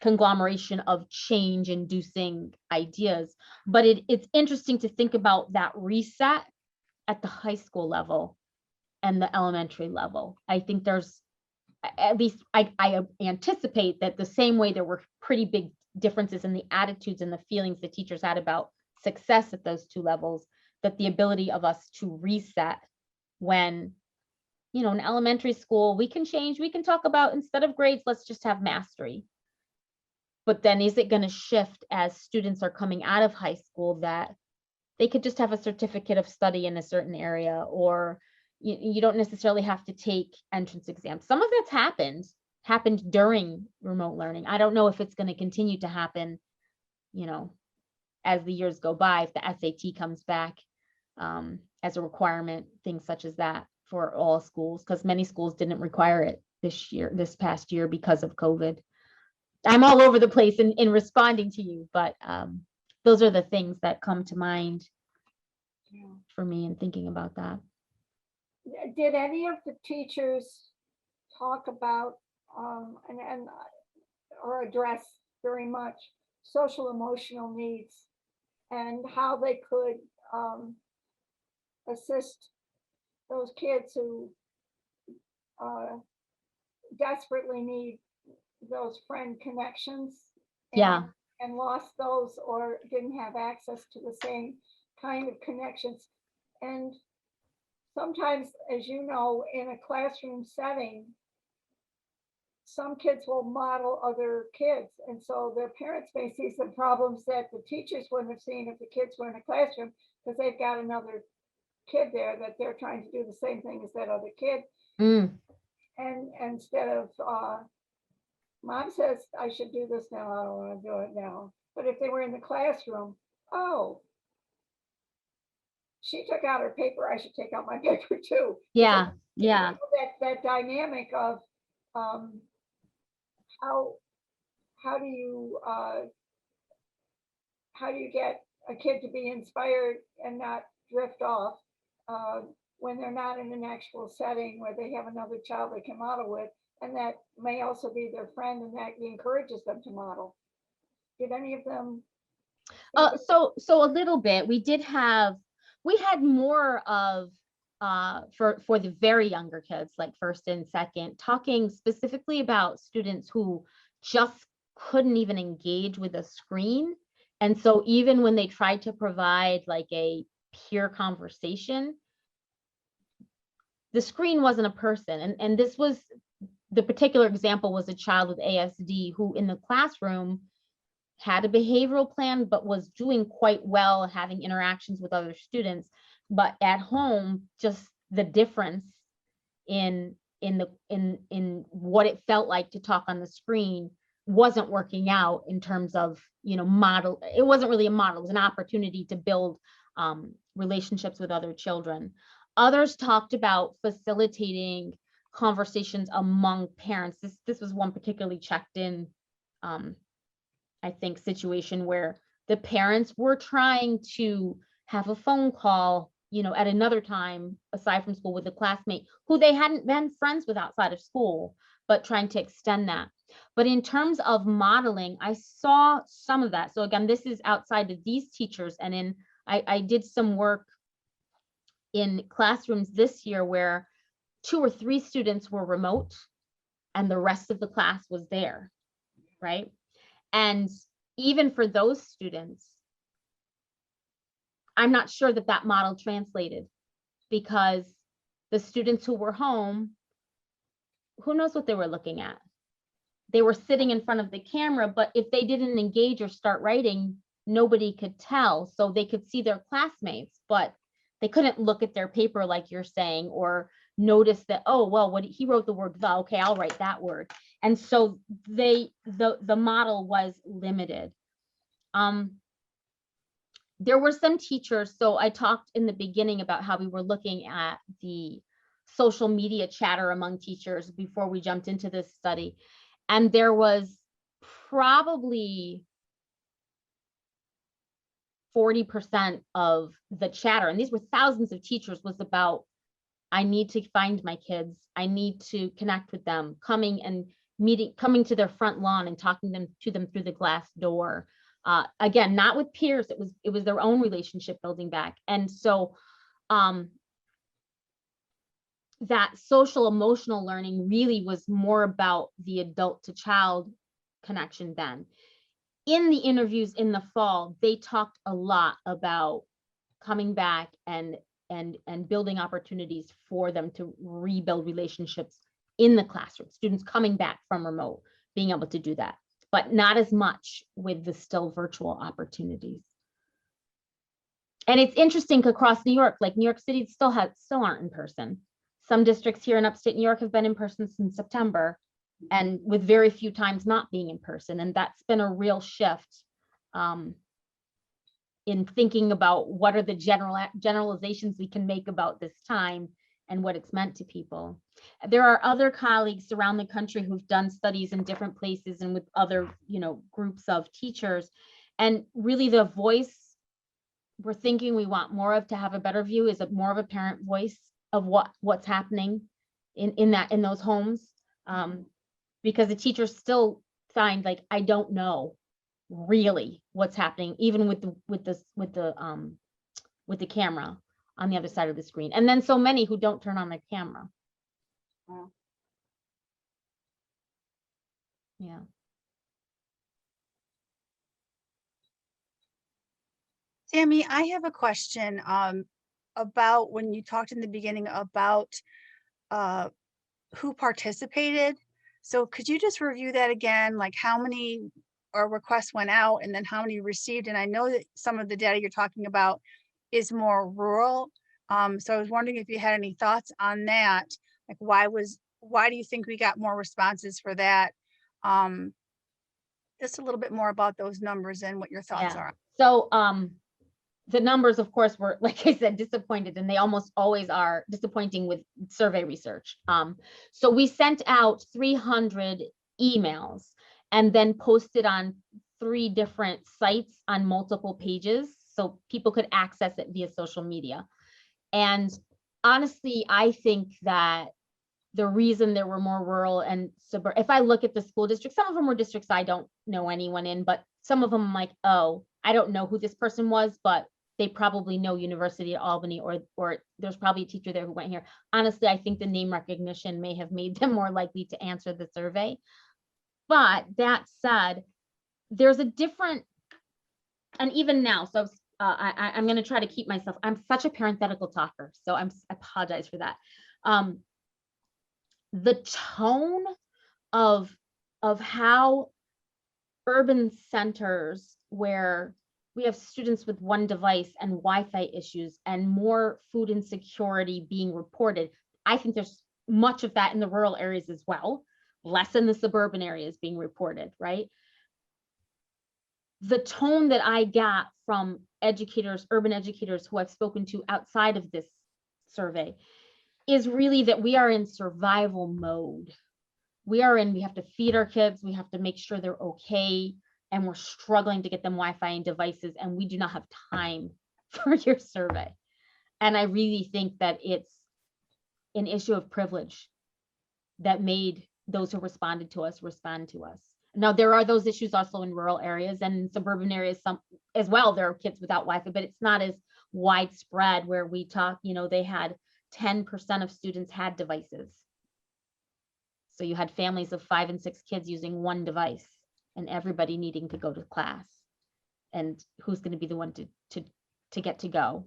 conglomeration of change inducing ideas. But it's interesting to think about that reset at the high school level and the elementary level. I think there's, at least I anticipate that the same way there were pretty big differences in the attitudes and the feelings the teachers had about success at those two levels, that the ability of us to reset when, in elementary school, we can change, we can talk about, instead of grades, let's just have mastery. But then is it going to shift as students are coming out of high school, that they could just have a certificate of study in a certain area, or you don't necessarily have to take entrance exams. Some of that's happened during remote learning. I don't know if it's going to continue to happen, as the years go by, if the SAT comes back as a requirement, things such as that for all schools, because many schools didn't require it this past year because of COVID. I'm all over the place in responding to you, but those are the things that come to mind for me in thinking about that. Did any of the teachers talk about or address very much social emotional needs and how they could assist those kids who desperately need those friend connections? Yeah. And lost those, or didn't have access to the same kind of connections. And sometimes, as you know, in a classroom setting, some kids will model other kids. And so their parents may see some problems that the teachers wouldn't have seen if the kids were in a classroom, because they've got another kid there that they're trying to do the same thing as that other kid. And instead of, Mom says I should do this now, I don't want to do it now. But if they were in the classroom, oh, she took out her paper, I should take out my paper too. Yeah. That dynamic of how do you get a kid to be inspired and not drift off when they're not in an actual setting where they have another child they can model with, and that may also be their friend, and that encourages them to model. Did any of them? So a little bit. We had more of for the very younger kids, like first and second, talking specifically about students who just couldn't even engage with a screen. And so even when they tried to provide like a peer conversation, the screen wasn't a person. And this was, the particular example was a child with ASD who in the classroom had a behavioral plan, but was doing quite well, having interactions with other students. But at home, just the difference in what it felt like to talk on the screen wasn't working out in terms of, model. It wasn't really a model, it was an opportunity to build relationships with other children. Others talked about facilitating conversations among parents. This was one particularly checked in, I think, situation where the parents were trying to have a phone call, at another time aside from school with a classmate who they hadn't been friends with outside of school, but trying to extend that. But in terms of modeling, I saw some of that. So again, this is outside of these teachers. And I did some work in classrooms this year where 2 or 3 students were remote and the rest of the class was there, right? And even for those students, I'm not sure that that model translated, because the students who were home, who knows what they were looking at? They were sitting in front of the camera, but if they didn't engage or start writing, nobody could tell. So they could see their classmates, but they couldn't look at their paper like you're saying, or notice that, oh, well, what he wrote the word the, okay, I'll write that word. And so the model was limited. There were some teachers, so I talked in the beginning about how we were looking at the social media chatter among teachers before we jumped into this study. And there was probably 40% of the chatter, and these were thousands of teachers, was about, I need to find my kids, I need to connect with them, coming to their front lawn and talking to them through the glass door. Again, not with peers, it was their own relationship building back. And so that social emotional learning really was more about the adult to child connection then. In the interviews in the fall, they talked a lot about coming back and building opportunities for them to rebuild relationships in the classroom, students coming back from remote, being able to do that, but not as much with the still virtual opportunities. And it's interesting across New York, like New York City still aren't in person. Some districts here in upstate New York have been in person since September, and with very few times not being in person. And that's been a real shift in thinking about what are the generalizations we can make about this time and what it's meant to people. There are other colleagues around the country who've done studies in different places and with other, groups of teachers. And really the voice we're thinking we want more of to have a better view is more of a parent voice of what's happening in those homes. Because the teachers still find, like, I don't know really what's happening, even with the camera on the other side of the screen. And then so many who don't turn on the camera. Wow. Yeah. Tammy, I have a question about when you talked in the beginning about who participated. So could you just review that again, like how many requests went out and then how many received? And I know that some of the data you're talking about is more rural. So I was wondering if you had any thoughts on that. Like why do you think we got more responses for that? Just a little bit more about those numbers and what your thoughts are. So the numbers, of course, were, like I said, disappointed, and they almost always are disappointing with survey research. So we sent out 300 emails and then posted on 3 different sites on multiple pages so people could access it via social media. And honestly, I think that the reason there were more rural and suburban, if I look at the school districts, some of them were districts I don't know anyone in, but some of them I'm like, oh, I don't know who this person was, but they probably know University of Albany, or there's probably a teacher there who went here. Honestly, I think the name recognition may have made them more likely to answer the survey. But that said, there's a different, and even now, so I'm going to try to keep myself, I'm such a parenthetical talker, so I apologize for that. The tone of how urban centers where we have students with one device and Wi-Fi issues and more food insecurity being reported, I think there's much of that in the rural areas as well, less in the suburban areas being reported, right? The tone that I got from educators, urban educators who I've spoken to outside of this survey, is really that we are in survival mode. We have to feed our kids, we have to make sure they're okay, and we're struggling to get them Wi-Fi and devices, and we do not have time for your survey. And I really think that it's an issue of privilege that made those who responded to us respond to us. Now, there are those issues also in rural areas and in suburban areas, some as well. There are kids without Wi-Fi, but it's not as widespread where we talk, they had 10% of students had devices. So you had families of 5 and 6 kids using one device and everybody needing to go to class. And who's going to be the one to to get to go.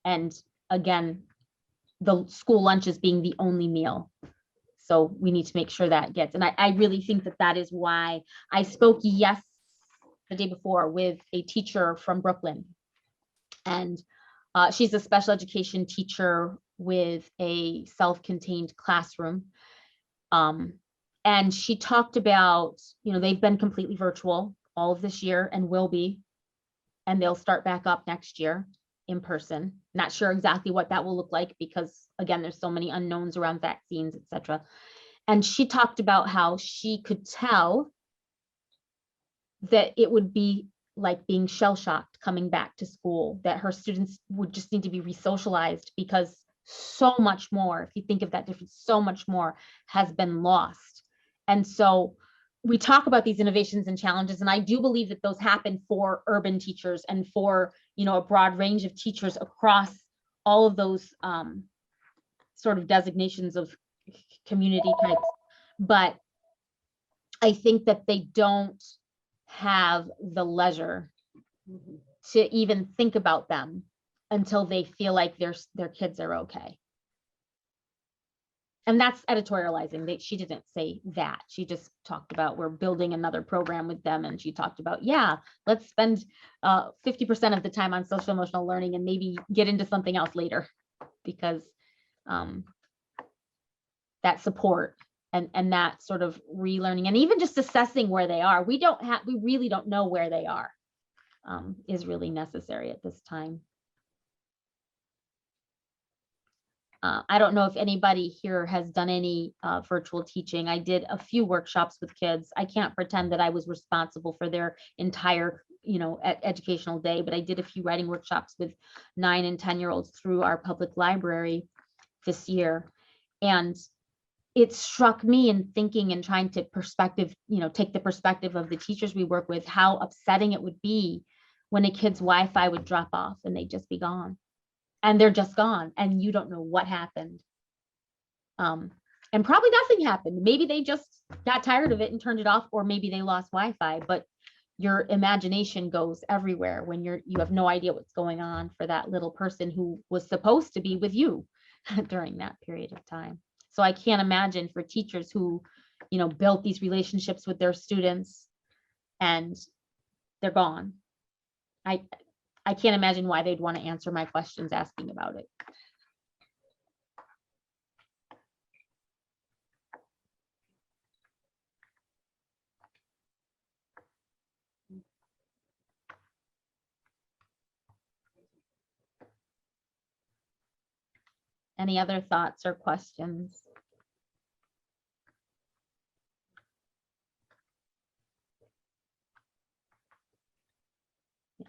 And again, the school lunch is being the only meal. So we need to make sure that gets, and I really think that that is why I spoke the day before with a teacher from Brooklyn. And she's a special education teacher with a self-contained classroom. And she talked about, they've been completely virtual all of this year and will be, and they'll start back up next year in person. Not sure exactly what that will look like because, again, there's so many unknowns around vaccines, et cetera. And she talked about how she could tell that it would be like being shell-shocked coming back to school, that her students would just need to be re-socialized because so much more, if you think of that difference, so much more has been lost. And so we talk about these innovations and challenges, and I do believe that those happen for urban teachers and for, a broad range of teachers across all of those sort of designations of community types. But I think that they don't have the leisure to even think about them until they feel like their kids are okay. And that's editorializing. She didn't say that. She just talked about we're building another program with them. And she talked about, let's spend 50% of the time on social emotional learning and maybe get into something else later, because that support and that sort of relearning and even just assessing where they are. We really don't know where they are is really necessary at this time. I don't know if anybody here has done any virtual teaching. I did a few workshops with kids. I can't pretend that I was responsible for their entire, educational day, but I did a few writing workshops with 9 and 10-year-olds through our public library this year. And it struck me in thinking and trying to take the perspective of the teachers we work with, how upsetting it would be when a kid's Wi-Fi would drop off and they'd just be gone. And they're just gone and you don't know what happened. And probably nothing happened. Maybe they just got tired of it and turned it off, or maybe they lost Wi-Fi, but your imagination goes everywhere when you have no idea what's going on for that little person who was supposed to be with you during that period of time. So I can't imagine for teachers who, built these relationships with their students and they're gone. I can't imagine why they'd want to answer my questions asking about it. Any other thoughts or questions?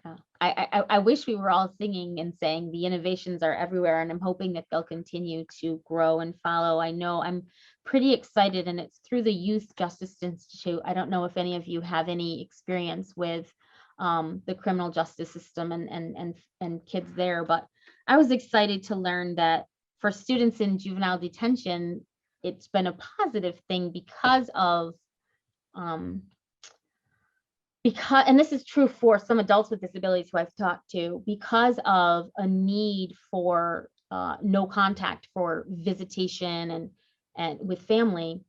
Yeah, I wish we were all singing and saying the innovations are everywhere, and I'm hoping that they'll continue to grow and follow. I know I'm pretty excited, and it's through the Youth Justice Institute. I don't know if any of you have any experience with the criminal justice system and kids there, but I was excited to learn that for students in juvenile detention, it's been a positive thing because of and this is true for some adults with disabilities who I've talked to, because of a need for no contact for visitation and with family,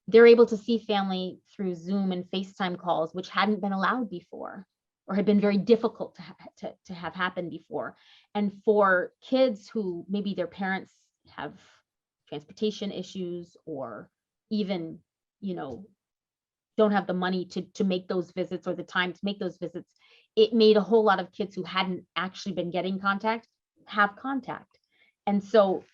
they're able to see family through Zoom and FaceTime calls, which hadn't been allowed before or had been very difficult to have happen before. And for kids who maybe their parents have transportation issues or even, don't have the money to make those visits or the time to make those visits, it made a whole lot of kids who hadn't actually been getting contact have contact. And so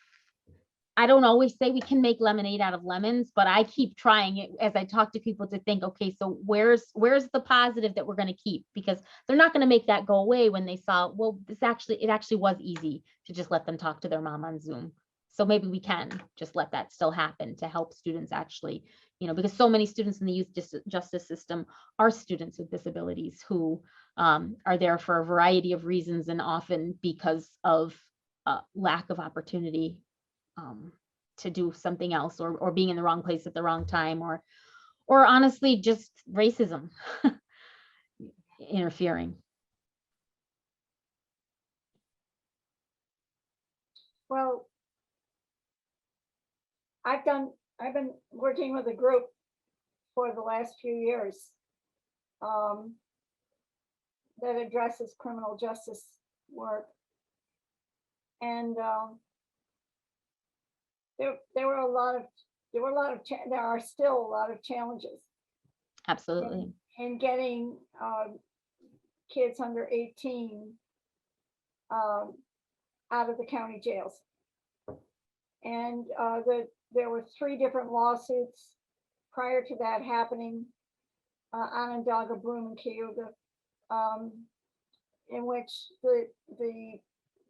I don't always say we can make lemonade out of lemons, but I keep trying it as I talk to people to think, okay, so where's the positive that we're going to keep? Because they're not going to make that go away when they saw, well, it actually was easy to just let them talk to their mom on Zoom. So maybe we can just let that still happen to help students actually, because so many students in the youth justice system are students with disabilities who are there for a variety of reasons, and often because of lack of opportunity to do something else, or being in the wrong place at the wrong time, or honestly just racism interfering. Well, I've been working with a group for the last few years that addresses criminal justice work. And there were a lot of there are still a lot of challenges Absolutely. in getting kids under 18 out of the county jails. And there were 3 different lawsuits prior to that happening, Onondaga, Broome, and Cayuga, in which the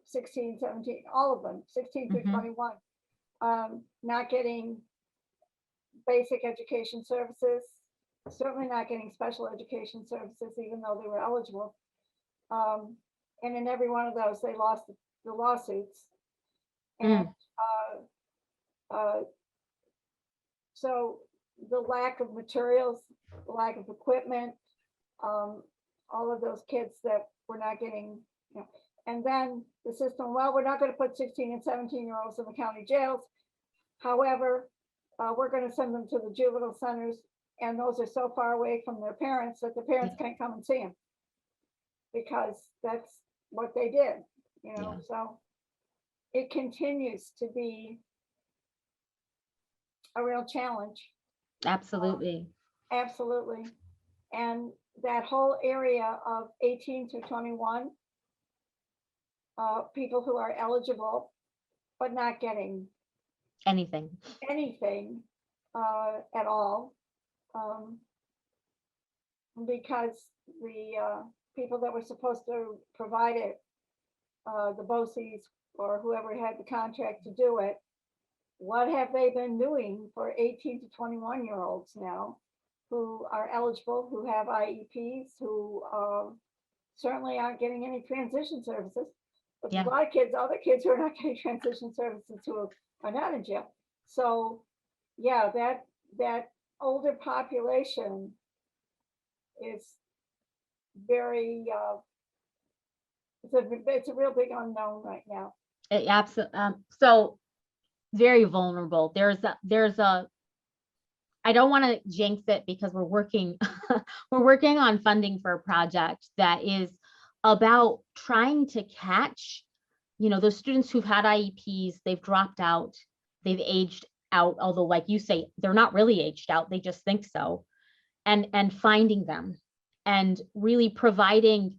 16, 17, all of them, 16 through Mhm. 21, not getting basic education services, certainly not getting special education services, even though they were eligible. And in every one of those, they lost the lawsuits. And so the lack of materials, the lack of equipment, all of those kids that were not getting, you know, and then the system, well, we're not going to put 16 and 17-year-olds in the county jails. However, we're going to send them to the juvenile centers, and those are so far away from their parents that the parents can't come and see them because that's what they did, you know. Yeah. So it continues to be a real challenge. Absolutely. Absolutely. And that whole area of 18 to 21, people who are eligible but not getting Anything. anything at all, because the people that were supposed to provide it, the BOCES or whoever had the contract to do it, what have they been doing for 18 to 21-year-olds now who are eligible, who have IEPs, who certainly aren't getting any transition services? But Yeah. a lot of kids, other kids who are not getting transition services who are not in jail. So yeah, that older population is very, it's a real big unknown right now. Absolutely. So very vulnerable. There's a, I don't want to jinx it because we're working on funding for a project that is about trying to catch, those students who've had IEPs, they've dropped out, they've aged out, although like you say, they're not really aged out, they just think so, and finding them and really providing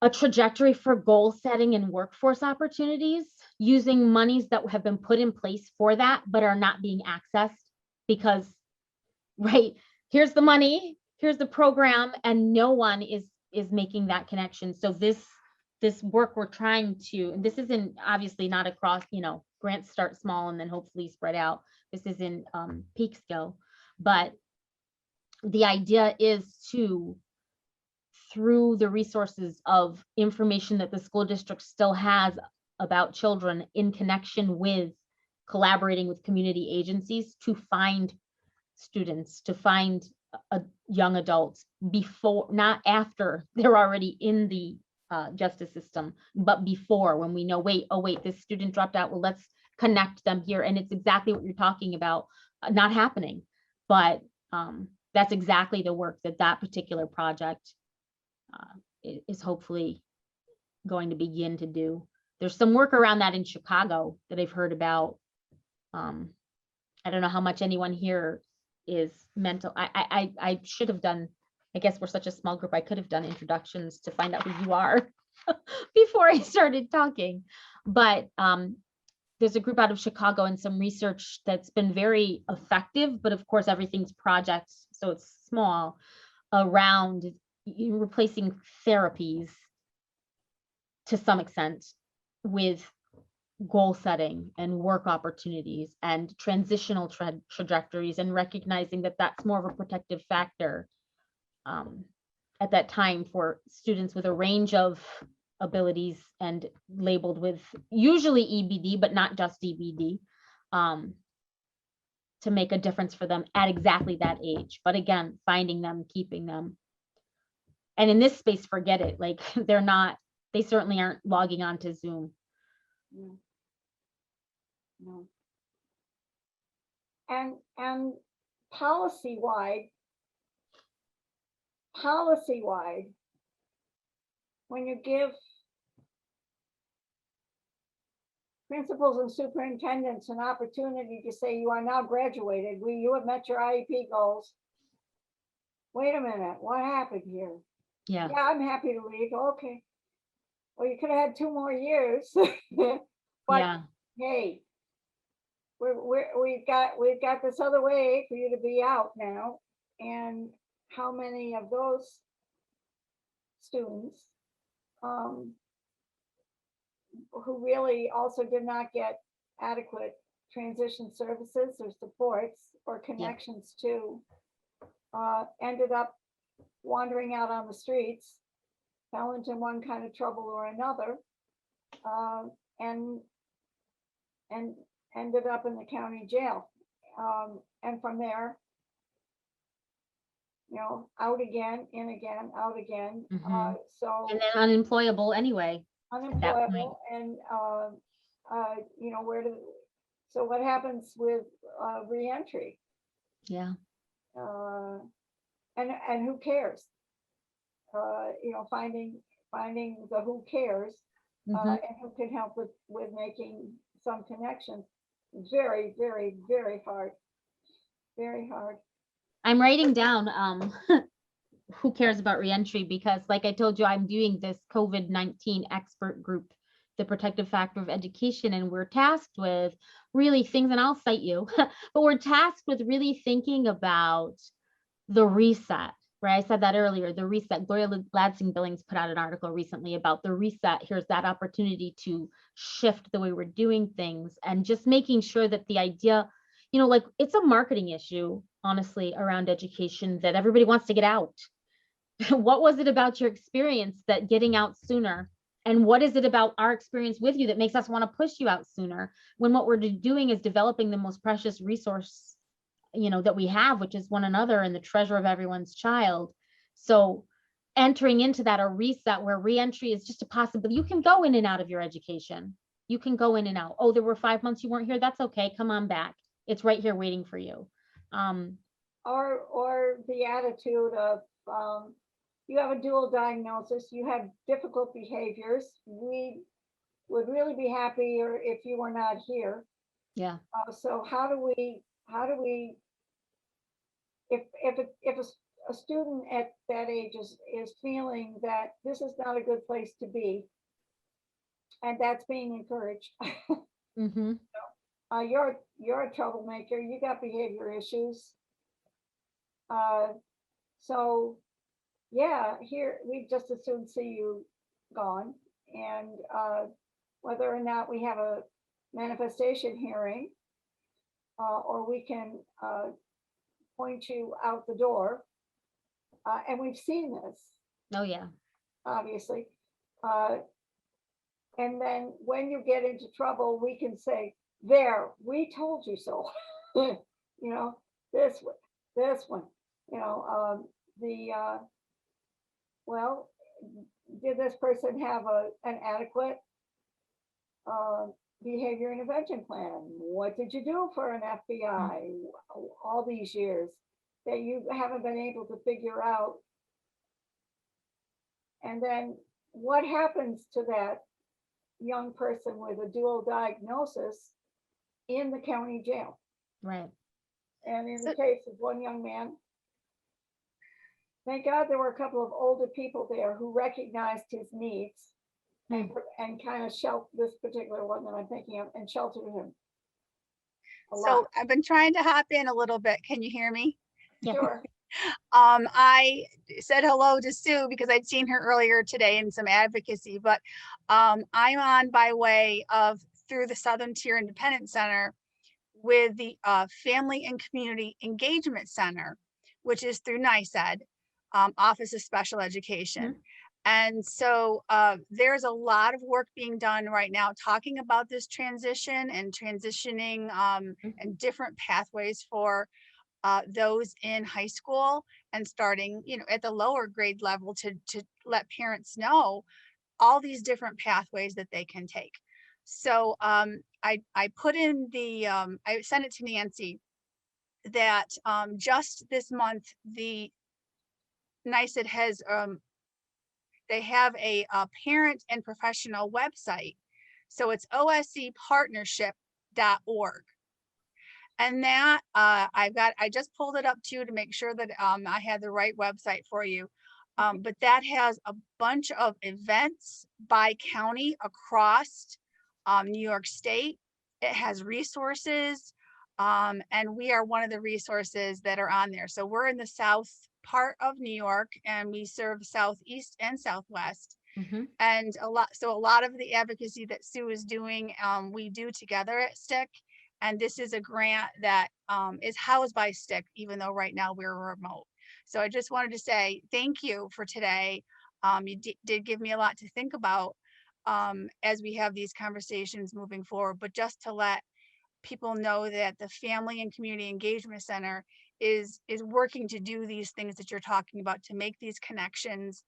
a trajectory for goal setting and workforce opportunities using monies that have been put in place for that, but are not being accessed because, right, here's the money, here's the program, and no one is making that connection. So this work we're trying to, and this isn't obviously not across, grants start small and then hopefully spread out. This is in peak scale, but the idea is to, through the resources of information that the school district still has about children in connection with collaborating with community agencies, to find students, to find young adults before, not after they're already in the justice system, but before, when we know, wait, this student dropped out, well, let's connect them here. And it's exactly what you're talking about, not happening, but that's exactly the work that particular project is hopefully going to begin to do. There's some work around that in Chicago that I've heard about. I don't know how much anyone here is mental. I should have done, I guess we're such a small group, I could have done introductions to find out who you are before I started talking. But there's a group out of Chicago and some research that's been very effective, but of course everything's projects, so it's small, around replacing therapies to some extent with goal setting and work opportunities and transitional trajectories, and recognizing that that's more of a protective factor at that time for students with a range of abilities and labeled with usually EBD, but not just EBD, to make a difference for them at exactly that age. But again, finding them, keeping them. And in this space, forget it. Like they certainly aren't logging on to Zoom. No. And policy-wide, when you give principals and superintendents an opportunity to say, you are now graduated, you have met your IEP goals. Wait a minute, what happened here? Yeah. Yeah, I'm happy to leave. Okay. Well, you could have had 2 more years. But Yeah. hey, we've got this other way for you to be out now. And how many of those students who really also did not get adequate transition services or supports or connections to ended up wandering out on the streets, fell into one kind of trouble or another, and ended up in the county jail. And from there, out again, in again, out again. Mhm. So And then unemployable anyway. unemployable and, so what happens with reentry? Yeah. And who cares? Finding the who cares Mhm. and who can help with making some connections. Very, very, very hard. Very hard. I'm writing down who cares about reentry, because like I told you, I'm doing this COVID-19 expert group, the protective factor of education, and we're tasked with really things, and I'll cite you, but we're tasked with really thinking about the reset, right? I said that earlier, the reset. Gloria Lansing-Billings put out an article recently about the reset. Here's that opportunity to shift the way we're doing things, and just making sure that the idea, like, it's a marketing issue, honestly, around education, that everybody wants to get out. What was it about your experience that getting out sooner? And what is it about our experience with you that makes us want to push you out sooner, when what we're doing is developing the most precious resource, that we have, which is one another and the treasure of everyone's child. So entering into that, a reset where reentry is just a possibility. You can go in and out of your education. You can go in and out. Oh, there were 5 months you weren't here. That's okay. Come on back. It's right here waiting for you. Or the attitude of, you have a dual diagnosis, you have difficult behaviors. We would really be happier if you were not here. Yeah. So how do we, if a student at that age is feeling that this is not a good place to be, and that's being encouraged. Mm-hmm. You're a troublemaker, you got behavior issues. So yeah, here we just as soon see you gone. And whether or not we have a manifestation hearing, or we can point you out the door. And we've seen this, Oh, yeah. obviously. And then when you get into trouble, we can say, there, we told you so. This one, well, did this person have an adequate behavior intervention plan? What did you do for an FBI all these years that you haven't been able to figure out? And then what happens to that young person with a dual diagnosis in the county jail? Right. And in the case of one young man, thank God there were a couple of older people there who recognized his needs and kind of sheltered this particular one that I'm thinking of, and sheltered him a lot. So I've been trying to hop in a little bit. Can you hear me? Yeah. Sure. I said hello to Sue because I'd seen her earlier today in some advocacy, but I'm on by way of through the Southern Tier Independent Center with the Family and Community Engagement Center, which is through NYSED, Office of Special Education. And so there's a lot of work being done right now talking about this transition and transitioning and different pathways for those in high school, and starting, at the lower grade level to let parents know all these different pathways that they can take. So I put in the, I sent it to Nancy that just this month, the NICED has, they have a parent and professional website. So it's oscpartnership.org. And that I just pulled it up too to make sure that I had the right website for you. But that has a bunch of events by county across New York State. It has resources, and we are one of the resources that are on there. So we're in the south part of New York, and we serve southeast and southwest. Mhm. And a lot of the advocacy that Sue is doing, we do together at STIC. And this is a grant that is housed by STIC, even though right now we're remote. So I just wanted to say thank you for today. You did give me a lot to think about as we have these conversations moving forward, but just to let people know that the Family and Community Engagement Center is working to do these things that you're talking about, to make these connections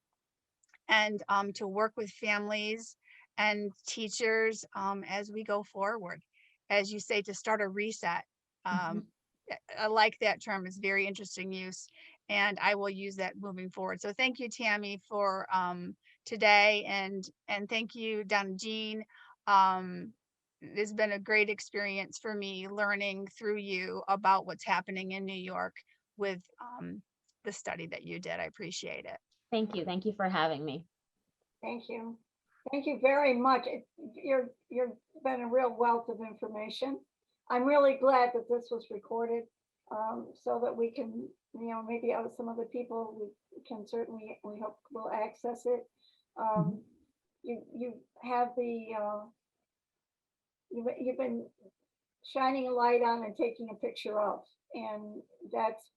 and to work with families and teachers as we go forward. As you say, to start a reset. I like that term. It's very interesting use, and I will use that moving forward. So thank you, Tammy, for today, and thank you, Donna Jean. It's been a great experience for me learning through you about what's happening in New York with the study that you did. I appreciate it. Thank you. Thank you for having me. Thank you. Thank you very much. You've been a real wealth of information. I'm really glad that this was recorded so that we can, maybe some other people can certainly, we hope will access it. You have the, you've been shining a light on and taking a picture of, and that's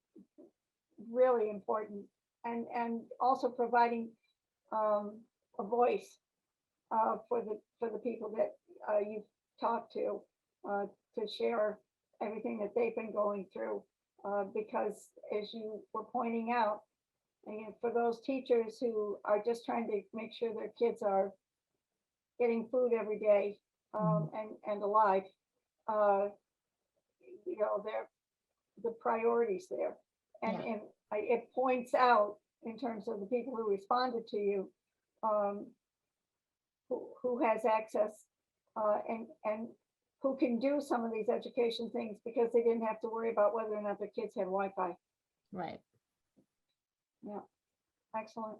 really important. And also providing a voice for the people that you've talked to share everything that they've been going through. Because as you were pointing out, and for those teachers who are just trying to make sure their kids are getting food every day and alive, they're the priorities there. And it points out in terms of the people who responded to you, who has access and who can do some of these education things because they didn't have to worry about whether or not their kids had Wi-Fi. Right. Yeah, excellent.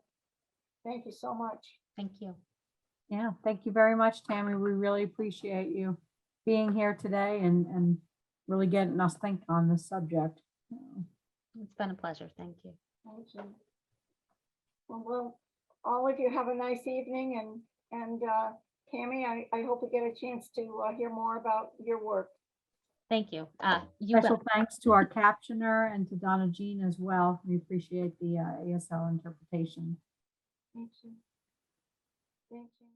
Thank you so much. Thank you. Yeah, thank you very much, Tammy. We really appreciate you being here today and really getting us thinking on this subject. It's been a pleasure. Thank you. Thank you. Well, all of you have a nice evening, and Tammy, I hope we get a chance to hear more about your work. Thank you. You Special bet. thanks to our captioner and to Donna Jean as well. We appreciate the ASL interpretation. Thank you. Thank you.